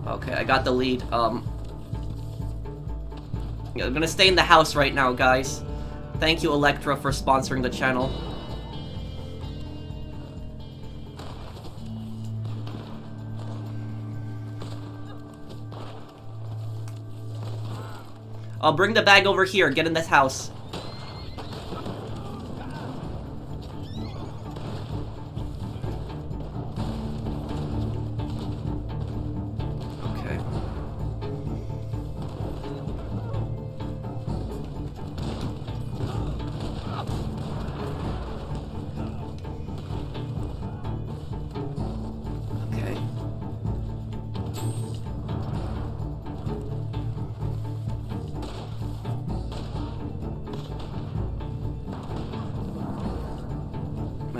Okay, I got the lead. Yeah, I'm gonna stay in the house right now, guys. Thank you, Electra, for sponsoring the channel. I'll bring the bag over here. Get in this house.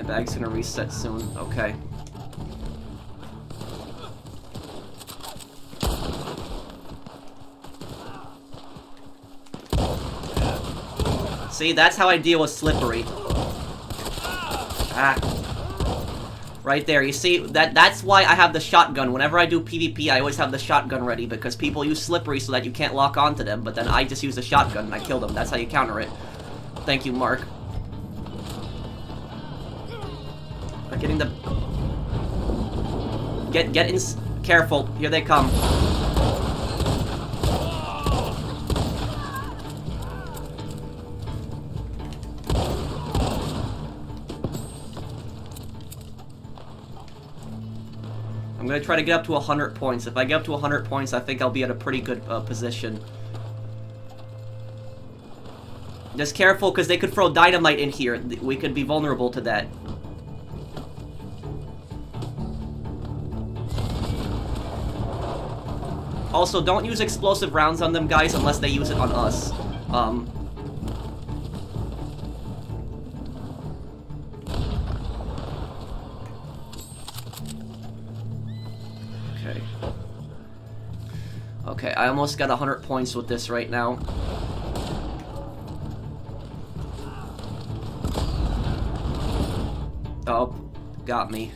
Bag's gonna reset soon. Okay. See, that's how I deal with Slippery. Ah. Right there, you see, that's why I have the shotgun. Whenever I do PvP, I always have the shotgun ready, because people use Slippery so that you can't lock onto them, but then I just use the shotgun and I kill them. That's how you counter it. Thank you, Mark. I'm getting the... Get in... Careful, here they come. I'm gonna try to get up to 100 points. If I get up to 100 points, I think I'll be at a pretty good position. Just careful, because they could throw dynamite in here. We could be vulnerable to that. Also, don't use explosive rounds on them, guys, unless they use it on us. Okay. Okay, I almost got 100 points with this right now. Oh, got me.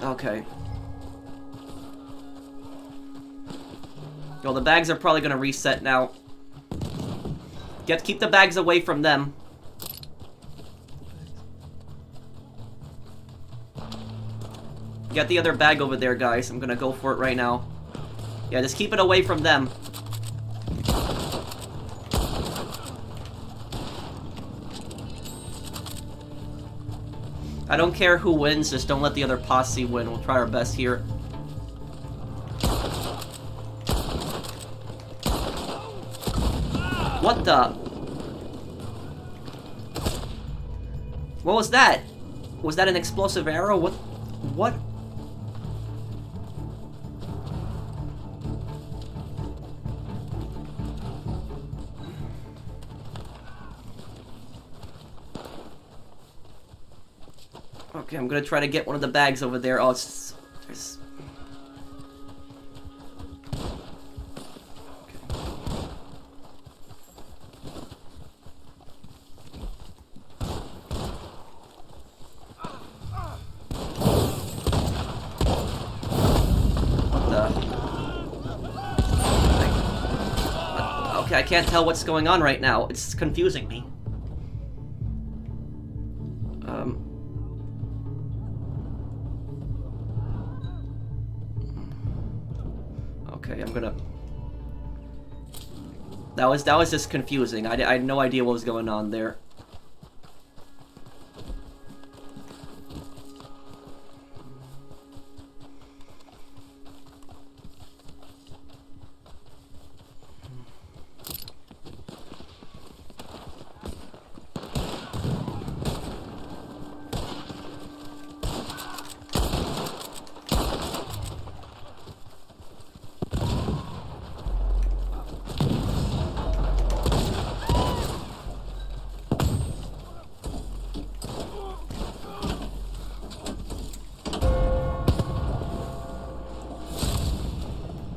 Okay. Well, the bags are probably gonna reset now. Keep the bags away from them. Get the other bag over there, guys. I'm gonna go for it right now. Yeah, just keep it away from them. I don't care who wins, just don't let the other posse win. We'll try our best here. What the? What was that? Was that an explosive arrow? What? Okay, I'm gonna try to get one of the bags over there. Oh, there's... Okay, I can't tell what's going on right now. It's confusing me. Okay, I'm gonna... That was just confusing. I had no idea what was going on there.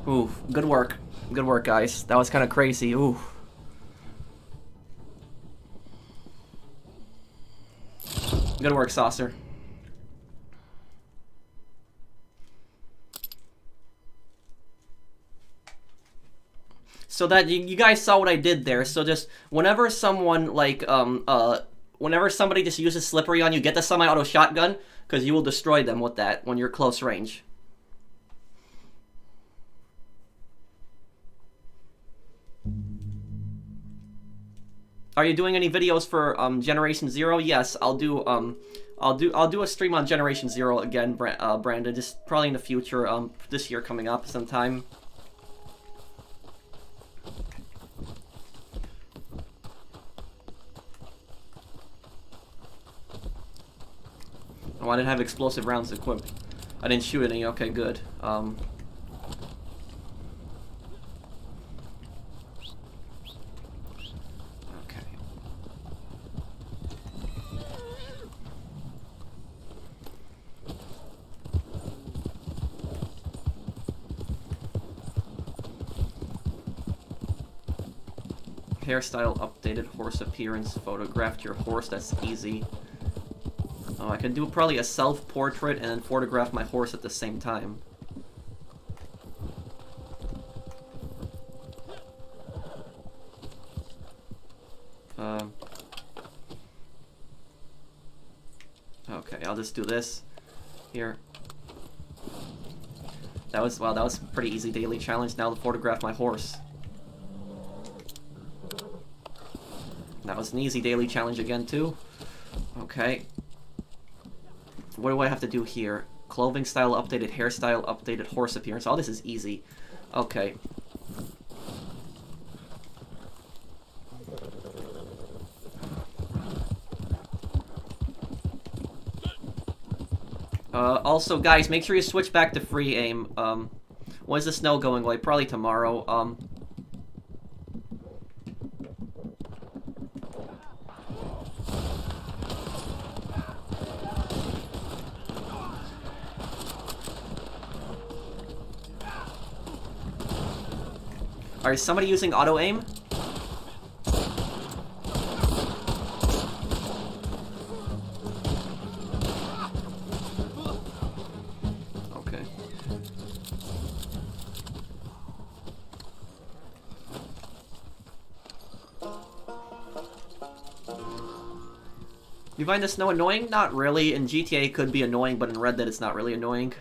Ooh, good work. Good work, guys. That was kind of crazy. Ooh. Good work, Saucer. So that you guys saw what I did there. So just whenever someone like whenever somebody just uses Slippery on you, get the semi-auto shotgun, because you will destroy them with that when you're close range. Are you doing any videos for Generation Zero? Yes, I'll do a stream on Generation Zero again, Brandon. Just probably in the future. This year coming up sometime. Oh, I didn't have explosive rounds equipped. I didn't shoot any. Okay, good. Hairstyle updated, horse appearance, photographed your horse, that's easy. Oh, I can do probably a self-portrait and then photograph my horse at the same time. Okay, I'll just do this here. That was, wow, that was a pretty easy daily challenge. Now to photograph my horse. That was an easy daily challenge again, too. Okay. What do I have to do here? Clothing style updated, hairstyle updated, horse appearance. All this is easy. Okay. Also, guys, make sure you switch back to free aim. When's the snow going away? Probably tomorrow. Is somebody using auto aim? Okay. You find the snow annoying? Not really. In GTA it could be annoying, but in Red Dead it's not really annoying.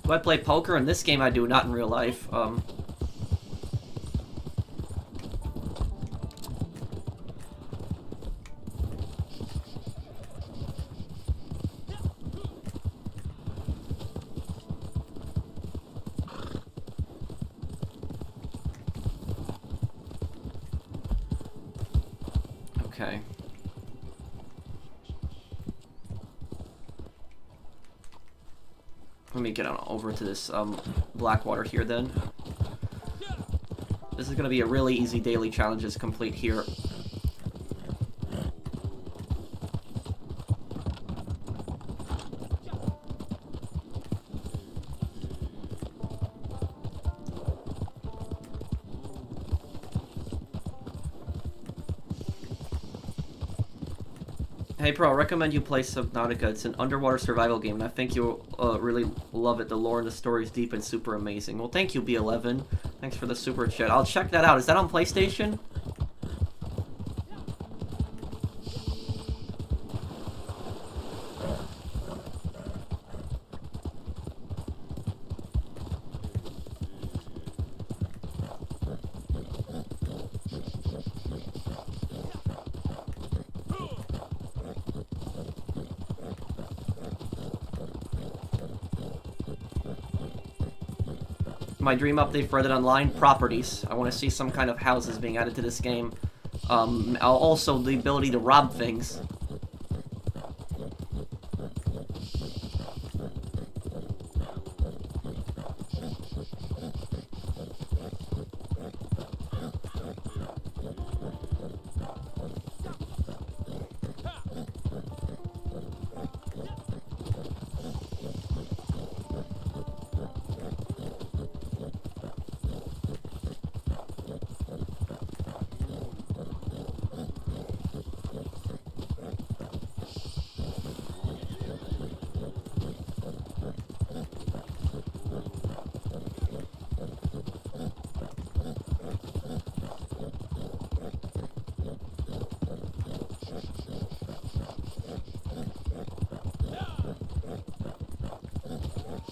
Do I play poker? In this game I do, not in real life. Okay. Let me get on over to this Blackwater here then. This is gonna be a really easy daily challenges complete here. Hey Pro, I recommend you play Subnautica. It's an underwater survival game, and I think you'll really love it. The lore and the story is deep and super amazing. Well, thank you, B11. Thanks for the super chat. I'll check that out. Is that on PlayStation? My dream update for Red Dead Online, properties. I want to see some kind of houses being added to this game. Also the ability to rob things.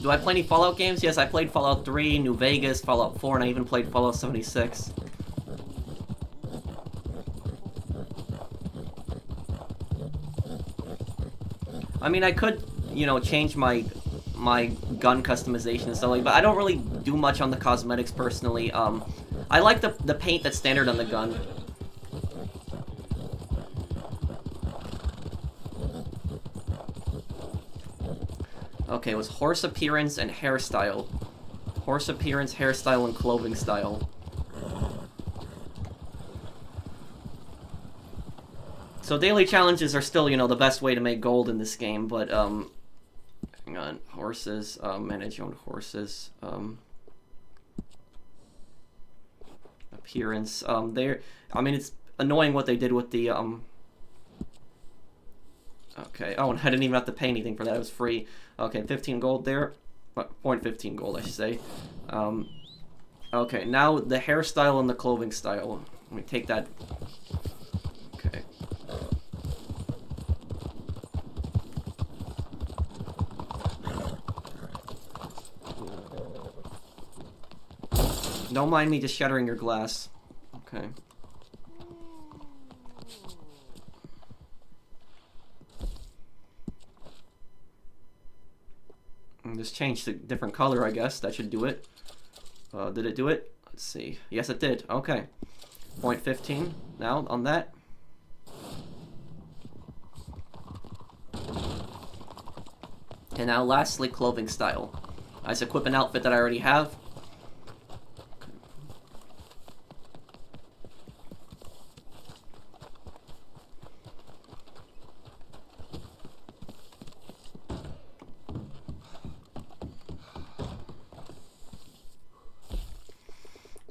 Do I play any Fallout games? Yes, I played Fallout 3, New Vegas, Fallout 4, and I even played Fallout 76. I mean, I could, you know, change my gun customization and stuff like, but I don't really do much on the cosmetics personally. I like the paint that's standard on the gun. Okay, it was horse appearance and hairstyle. Horse appearance, hairstyle, and clothing style. So daily challenges are still, you know, the best way to make gold in this game, but, hang on, horses, manage your own horses, appearance, I mean, it's annoying what they did with the, okay, oh, and I didn't even have to pay anything for that, it was free. Okay, 15 gold there, 0.15 gold, I should say. Okay, now the hairstyle and the clothing style. Let me take that. Okay. Don't mind me just shattering your glass. Okay. And just change to different color, I guess. That should do it. Did it do it? Let's see. Yes, it did. Okay. 0.15 now on that. And now lastly, clothing style. I just equip an outfit that I already have.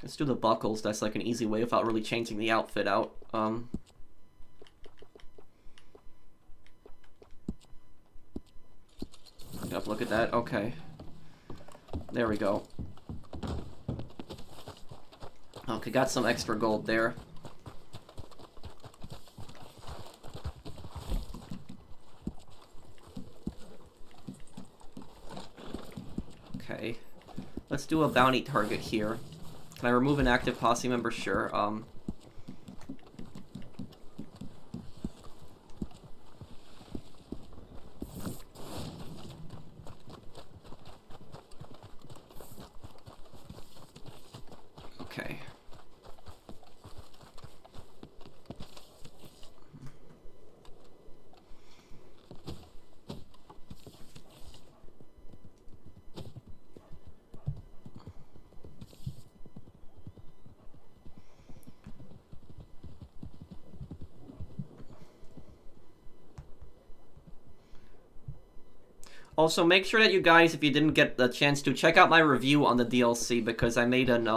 Let's do the buckles. That's like an easy way without really changing the outfit out. Yep, look at that. Okay. There we go. Okay, got some extra gold there. Okay. Let's do a bounty target here. Can I remove an active posse member? Sure. Okay. Also, make sure that you guys, if you didn't get the chance to, check out my review on the DLC, because I made an,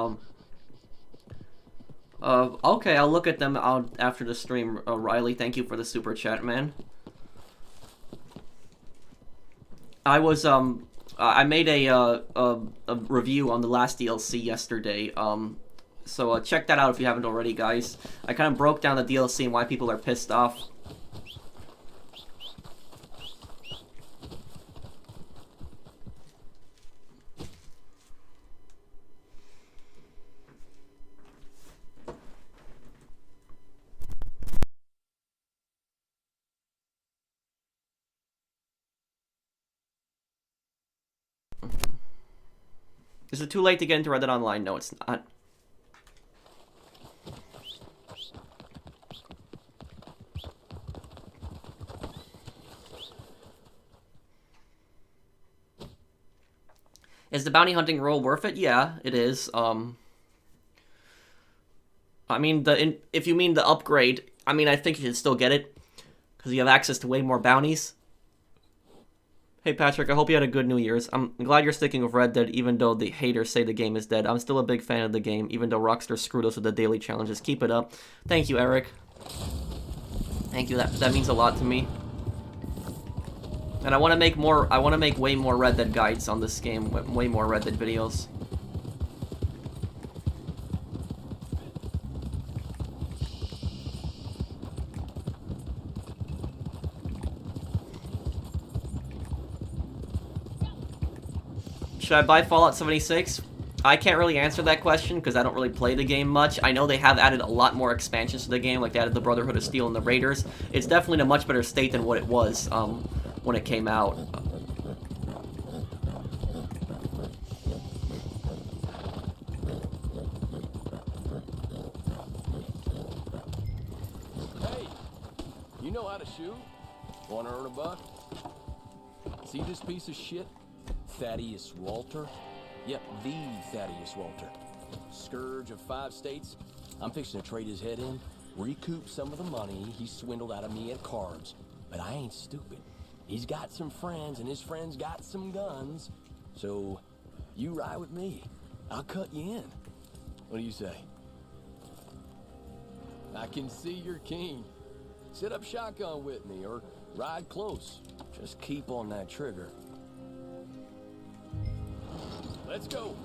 okay, I'll look at them out after the stream. Riley, thank you for the super chat, man. I was, I made a review on the last DLC yesterday, so check that out if you haven't already, guys. I kind of broke down the DLC and why people are pissed off. Is it too late to get into Red Dead Online? No, it's not. Is the bounty hunting role worth it? Yeah, it is. I mean, if you mean the upgrade, I mean, I think you should still get it, because you have access to way more bounties. Hey Patrick, I hope you had a good New Year's. I'm glad you're sticking with Red Dead, even though the haters say the game is dead. I'm still a big fan of the game, even though Rockstar screwed us with the daily challenges. Keep it up. Thank you, Eric. Thank you. That means a lot to me. And I want to make more. I want to make way more Red Dead guides on this game. Way more Red Dead videos. Should I buy Fallout 76? I can't really answer that question because I don't really play the game much. I know they have added a lot more expansions to the game, like they added the Brotherhood of Steel and the Raiders. It's definitely in a much better state than what it was. when it came out. Hey, you know how to shoot? Want to earn a buck? See this piece of shit? Thaddeus Walter? Yep, the Thaddeus Walter. Scourge of 5 states. I'm fixing to trade his head in, recoup some of the money he swindled out of me at cards. But I ain't stupid. He's got some friends, and his friends got some guns. So, you ride with me. I'll cut you in. What do you say? I can see you're keen. Sit up shotgun with me, or ride close. Just keep on that trigger. Let's go.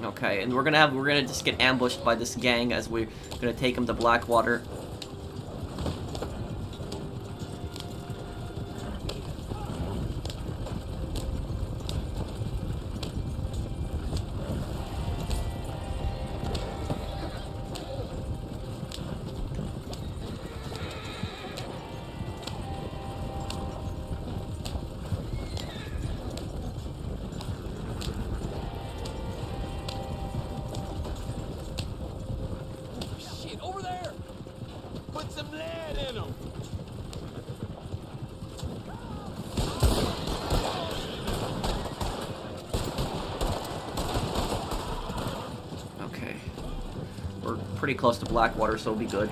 Okay, and we're gonna just get ambushed by this gang as we're gonna take them to Blackwater. Shit, over there! Put some lead in them! Okay. We're pretty close to Blackwater, so it'll be good.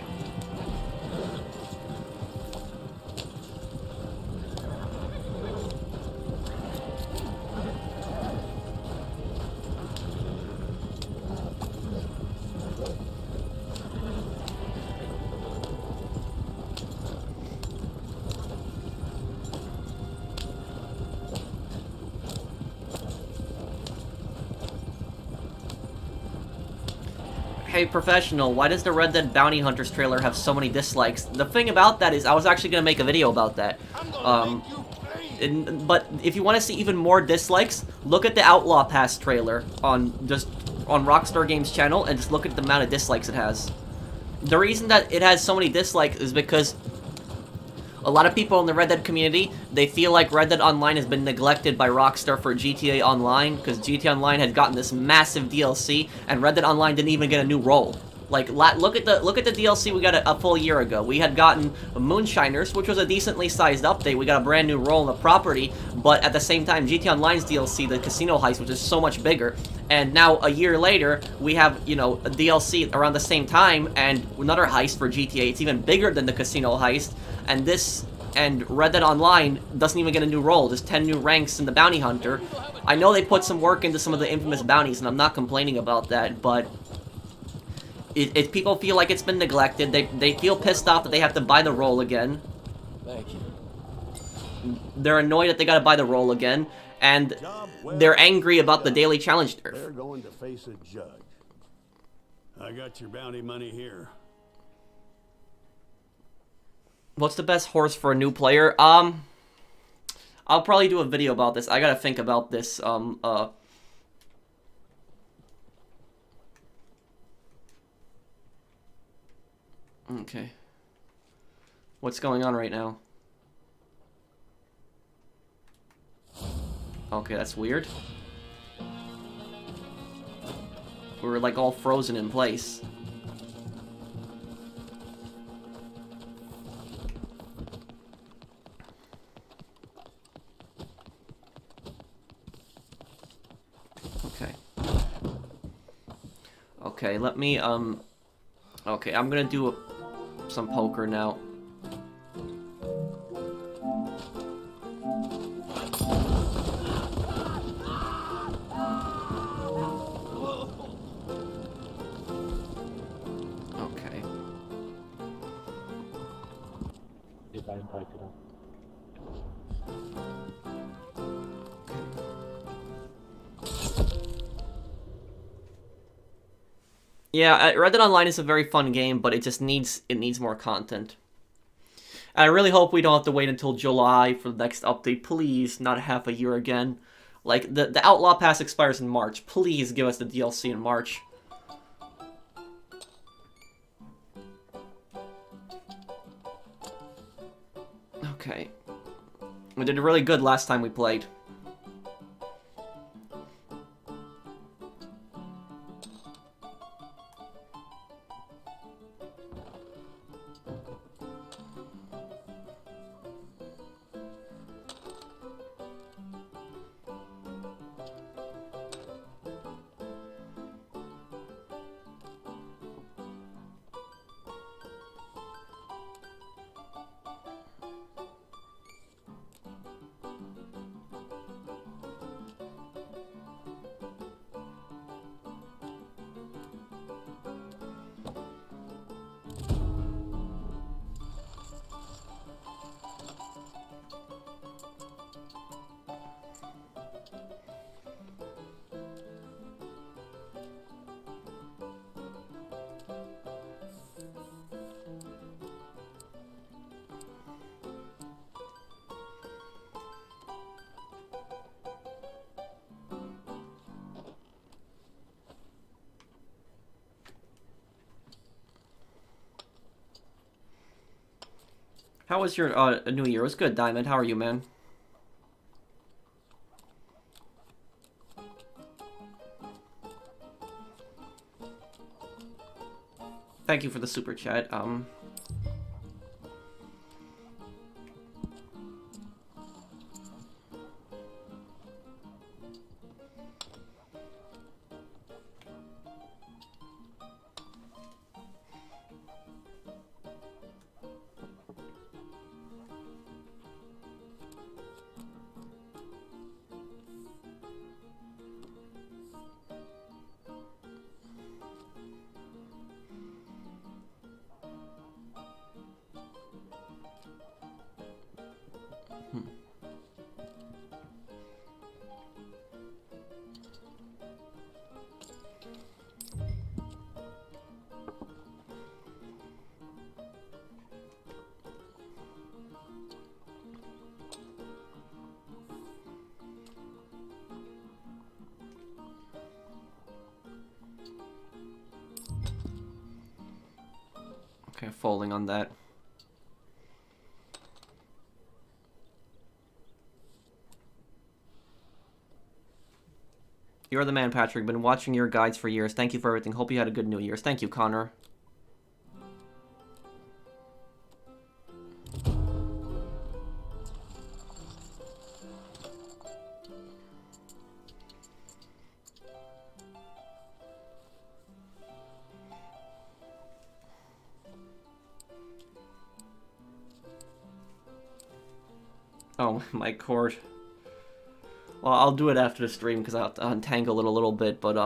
Hey, Professional, why does the Red Dead Bounty Hunters trailer have so many dislikes? The thing about that is, I was actually gonna make a video about that. But if you want to see even more dislikes, look at the Outlaw Pass trailer on Rockstar Games channel and just look at the amount of dislikes it has. The reason that it has so many dislikes is because a lot of people in the Red Dead community, they feel like Red Dead Online has been neglected by Rockstar for GTA Online, because GTA Online had gotten this massive DLC, and Red Dead Online didn't even get a new role. Like, look at the DLC we got a full year ago. We had gotten Moonshiners, which was a decently sized update. We got a brand new role in the property, but at the same time, GTA Online's DLC, the Casino Heist, which is so much bigger. And now, a year later, we have, you know, a DLC around the same time, and another heist for GTA. It's even bigger than the Casino Heist. And Red Dead Online doesn't even get a new role. There's 10 new ranks in the Bounty Hunter. I know they put some work into some of the infamous bounties, and I'm not complaining about that, but if people feel like it's been neglected, they feel pissed off that they have to buy the role again. Thank you. They're annoyed that they gotta buy the role again, and they're angry about the daily challenge nerf. They're going to face a judge. I got your bounty money here. What's the best horse for a new player? I'll probably do a video about this. I gotta think about this. Okay. What's going on right now? Okay, that's weird. We were like all frozen in place. Okay. Okay, let me, okay, I'm gonna do some poker now. Okay. If I invite it up. Yeah, Red Dead Online is a very fun game, but it needs more content. And I really hope we don't have to wait until July for the next update. Please, not half a year again. Like, the Outlaw Pass expires in March. Please give us the DLC in March. Okay. We did really good last time we played. How was your New Year? It was good, Diamond. How are you, man? Thank you for the super chat. Okay, folding on that. You're the man, Patrick. Been watching your guides for years. Thank you for everything. Hope you had a good New Year's. Thank you, Connor. Oh, my cord. Well, I'll do it after the stream because I'll have to untangle it a little bit, but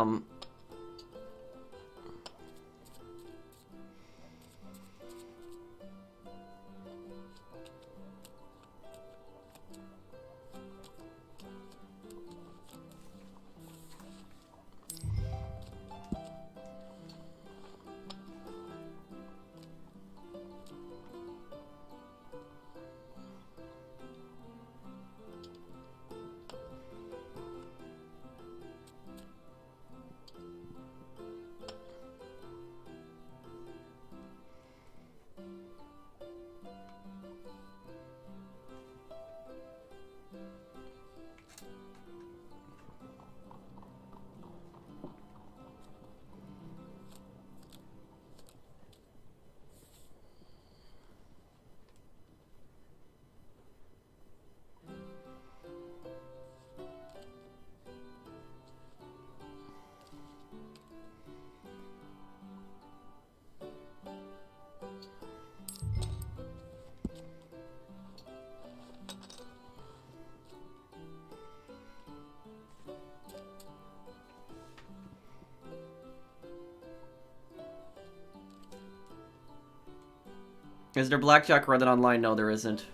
is there blackjack Reddit online? No, there isn't.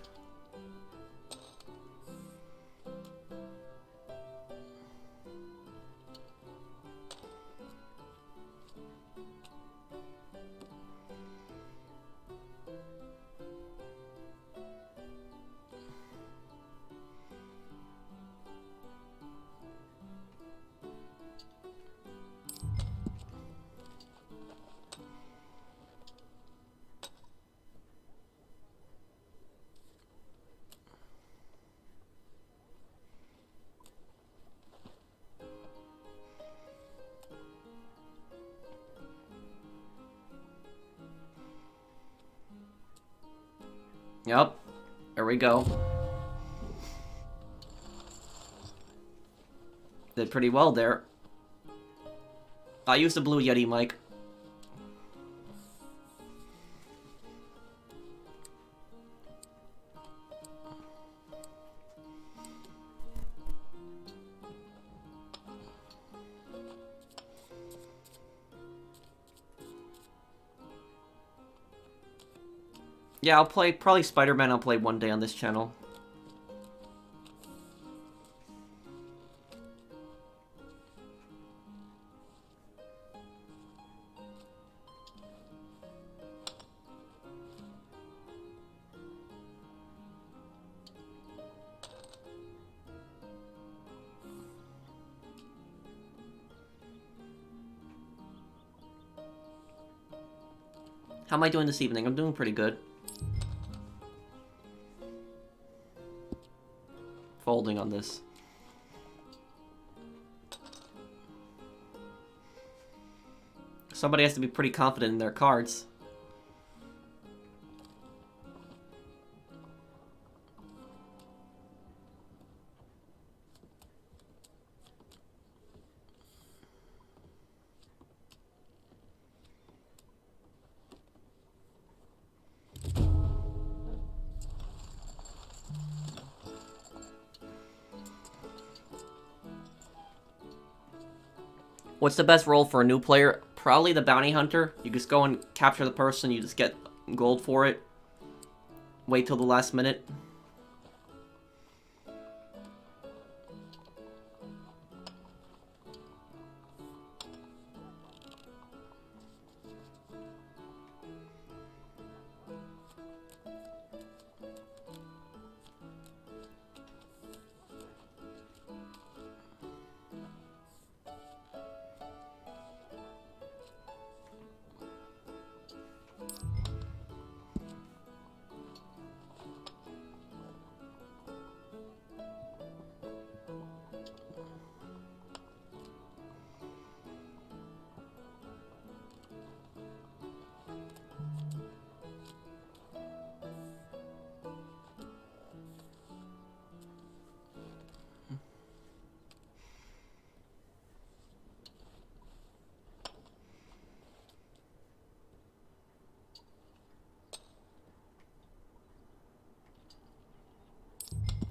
Yep. There we go. Did pretty well there. I used the Blue Yeti mic. Yeah, I'll play, probably Spider-Man I'll play one day on this channel. How am I doing this evening? I'm doing pretty good. Folding on this. Somebody has to be pretty confident in their cards. What's the best role for a new player? Probably the bounty hunter. You just go and capture the person, you just get gold for it. Wait till the last minute.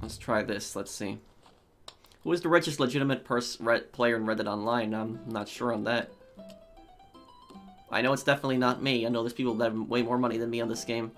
Let's try this. Let's see. Who is the richest legitimate player in Reddit Online? I'm not sure on that. I know it's definitely not me. I know there's people that have way more money than me on this game.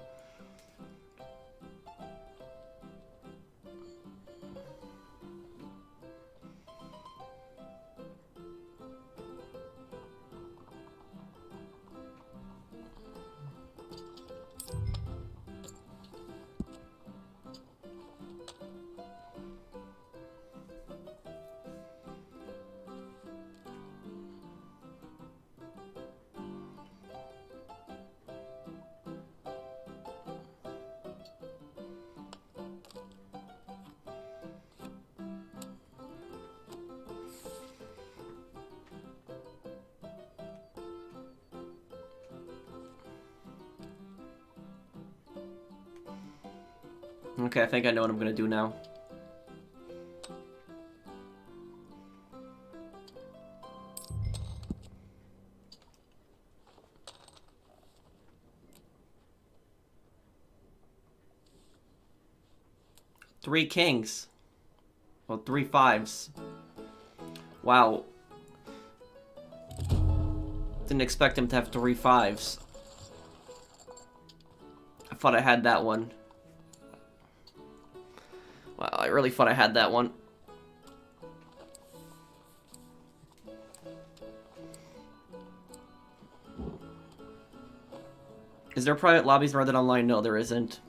Okay, I think I know what I'm gonna do now. Three kings. Well, 3 5s. Wow. Didn't expect him to have 3 5s. I thought I had that one. Wow, I really thought I had that one. Is there private lobbies in Reddit Online? No, there isn't.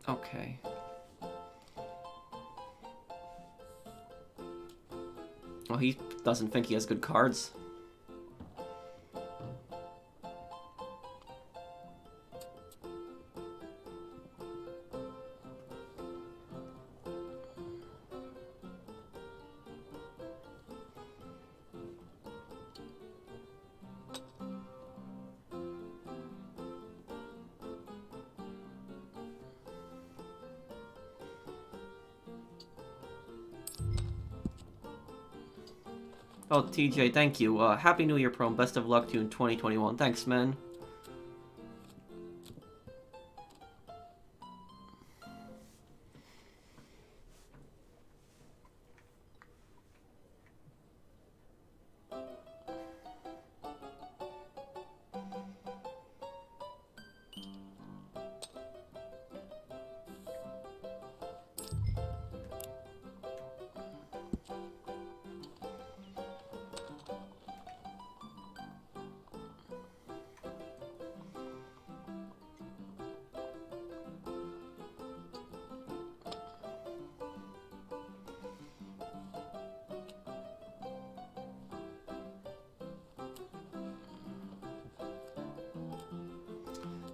Okay. Well, he doesn't think he has good cards. Oh, TJ, thank you. Happy New Year, Pro, and best of luck to you in 2021. Thanks, man.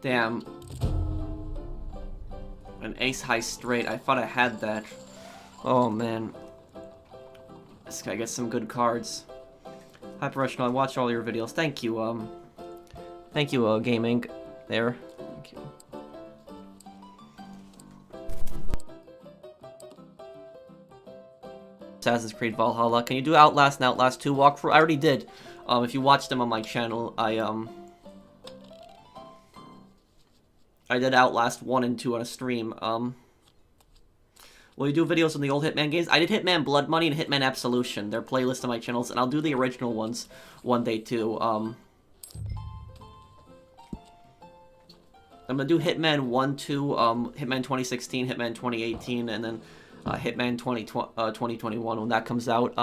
Damn. An ace high straight. I thought I had that. Oh, man. This guy gets some good cards. Hi, Professional. I watch all your videos. Thank you, Thank you, Gaming. There. Thank you. Assassin's Creed Valhalla. Can you do Outlast and Outlast 2 walkthrough? I already did. If you watched them on my channel, I did Outlast 1 and 2 on a stream. Will you do videos on the old Hitman games? I did Hitman Blood Money and Hitman Absolution. They're playlists on my channels, and I'll do the original ones one day too. I'm gonna do Hitman 1, 2, Hitman 2016, Hitman 2018, and then Hitman 2021 when that comes out.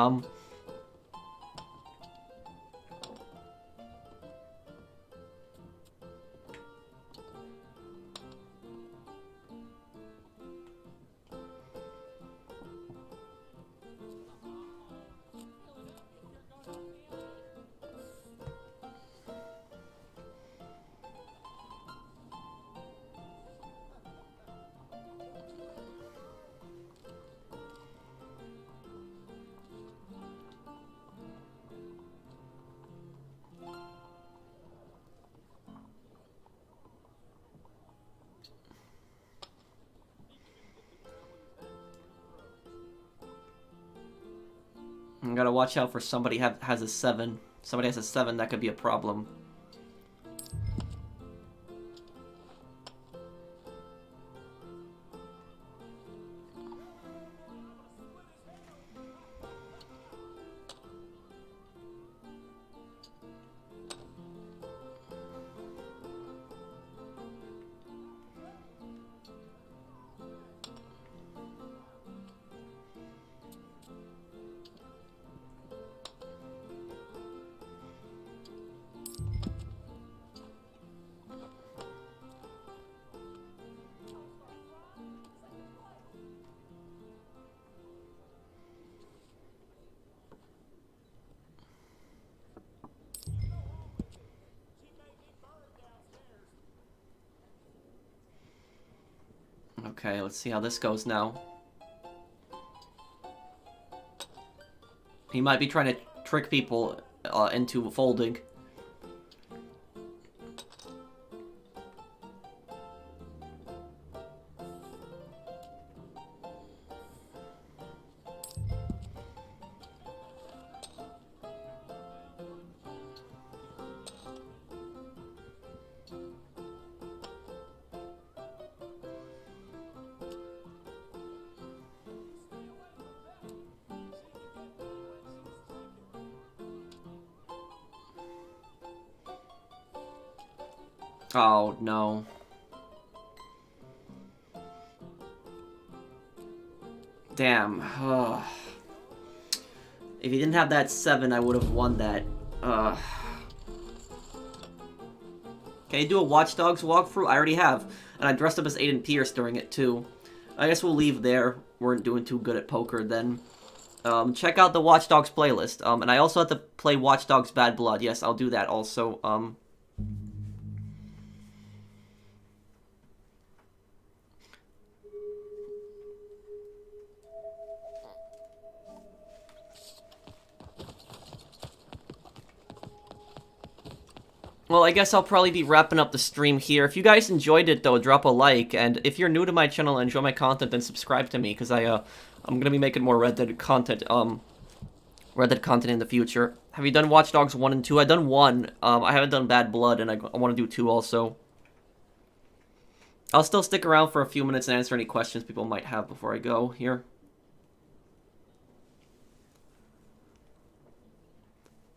I gotta watch out for somebody has a 7. Somebody has a 7, that could be a problem. Okay, let's see how this goes now. He might be trying to trick people into folding. Oh, no. Damn. Ugh. If he didn't have that 7, I would have won that. Can you do a Watch Dogs walkthrough? I already have. And I dressed up as Aiden Pierce during it, too. I guess we'll leave there. Weren't doing too good at poker then. Check out the Watch Dogs playlist. And I also have to play Watch Dogs Bad Blood. Yes, I'll do that also. Well, I guess I'll probably be wrapping up the stream here. If you guys enjoyed it, though, drop a like. And if you're new to my channel and enjoy my content, then subscribe to me, because I'm gonna be making more Red Dead content, in the future. Have you done Watch Dogs 1 and 2? I've done 1. I haven't done Bad Blood, and I want to do 2 also. I'll still stick around for a few minutes and answer any questions people might have before I go here.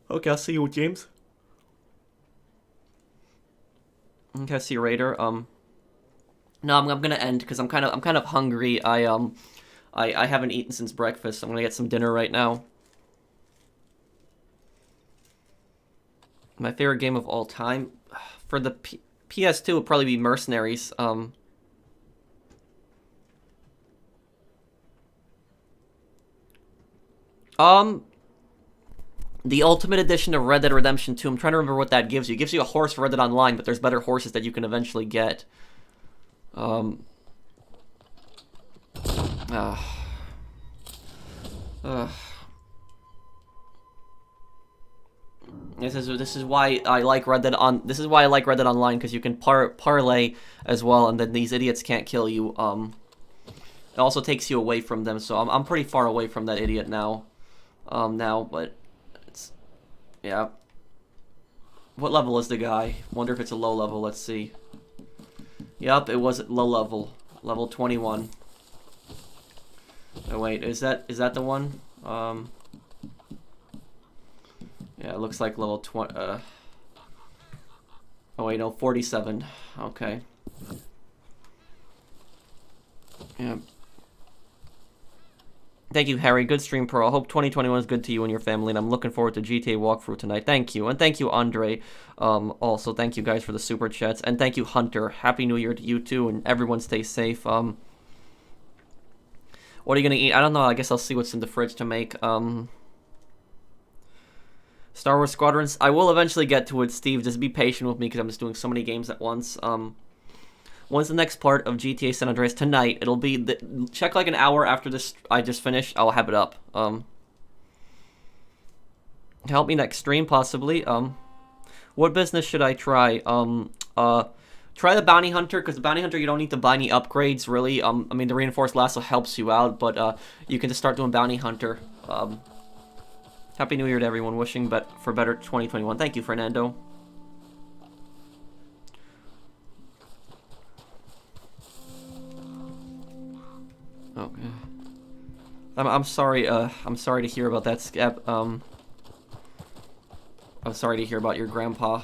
Okay, I'll see you, James. Okay, see you later. No, I'm gonna end because I'm kind of hungry. I haven't eaten since breakfast. I'm gonna get some dinner right now. My favorite game of all time for the PS2 would probably be Mercenaries. The Ultimate Edition of Red Dead Redemption 2. I'm trying to remember what that gives you. It gives you a horse for Red Dead Online, but there's better horses that you can eventually get. This is why I like Red Dead Online, because you can parlay as well, and then these idiots can't kill you. It also takes you away from them, so I'm pretty far away from that idiot now. But it's, yeah. What level is the guy? Wonder if it's a low level. Let's see. Yep, it was at low level, level 21. Oh wait, is that the one? Yeah, it looks like level 20. Oh wait, no, 47. Okay. Yeah. Thank you, Harry. Good stream, Pro. I hope 2021 is good to you and your family, and I'm looking forward to GTA walkthrough tonight. Thank you. And thank you, Andre. Also, thank you guys for the super chats. And thank you, Hunter. Happy New Year to you, too, and everyone stay safe. What are you going to eat? I don't know. I guess I'll see what's in the fridge to make. Star Wars Squadrons. I will eventually get to it, Steve. Just be patient with me, because I'm just doing so many games at once. When's the next part of GTA San Andreas? Tonight. It'll be... check like an hour after this I just finished. I'll have it up. Help me next stream, possibly. What business should I try? Try the Bounty Hunter, because the Bounty Hunter, you don't need to buy any upgrades, really. I mean, the Reinforced Lasso helps you out, but you can just start doing Bounty Hunter. Happy New Year to everyone. Wishing for better 2021. Thank you, Fernando. Okay. I'm sorry. I'm sorry to hear about that, Scap. I'm sorry to hear about your grandpa.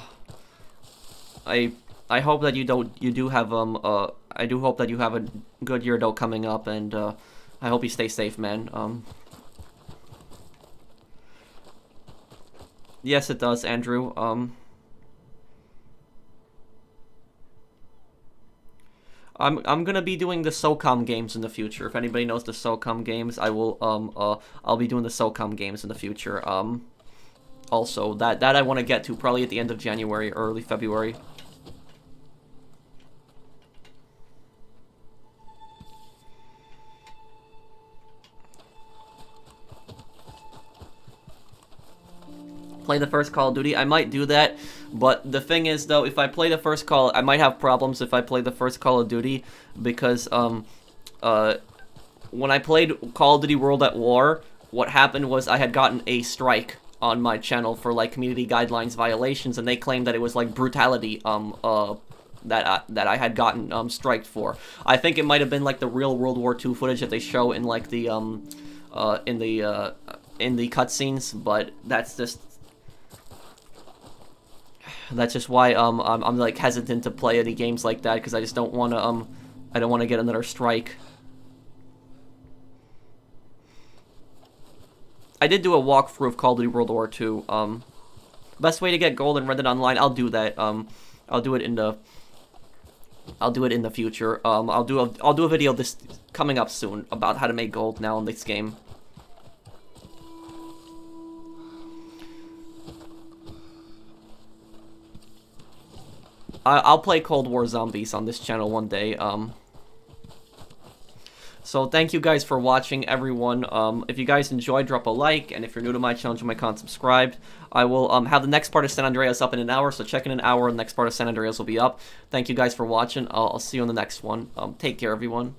I hope that you do have I do hope that you have a good year though coming up, and I hope you stay safe, man. Yes, it does, Andrew. I'm gonna be doing the SOCOM games in the future. If anybody knows the SOCOM games, I will I'll be doing the SOCOM games in the future. Also that I want to get to probably at the end of January, early February. Play the first Call of Duty. I might do that, but the thing is, though, if I play the first Call, I might have problems if I play the first Call of Duty, because when I played Call of Duty World at War, what happened was I had gotten a strike on my channel for like community guidelines violations, and they claimed that it was like brutality that I had gotten striked for. I think it might have been like the real World War II footage that they show in like the in the cutscenes, but that's just why I'm like hesitant to play any games like that, because I just don't want to I don't want to get another strike. I did do a walkthrough of Call of Duty World War II. Best way to get gold in Red Dead Online, I'll do that. I'll do it in the I'll do it in the future. I'll do a video this coming up soon about how to make gold now in this game. I'll play Cold War Zombies on this channel one day. So thank you guys for watching, everyone. If you guys enjoyed, drop a like, and if you're new to my channel, join my content, subscribe. I will have the next part of San Andreas up in an hour, so check in an hour, and the next part of San Andreas will be up. Thank you guys for watching. I'll see you in the next one. Take care, everyone.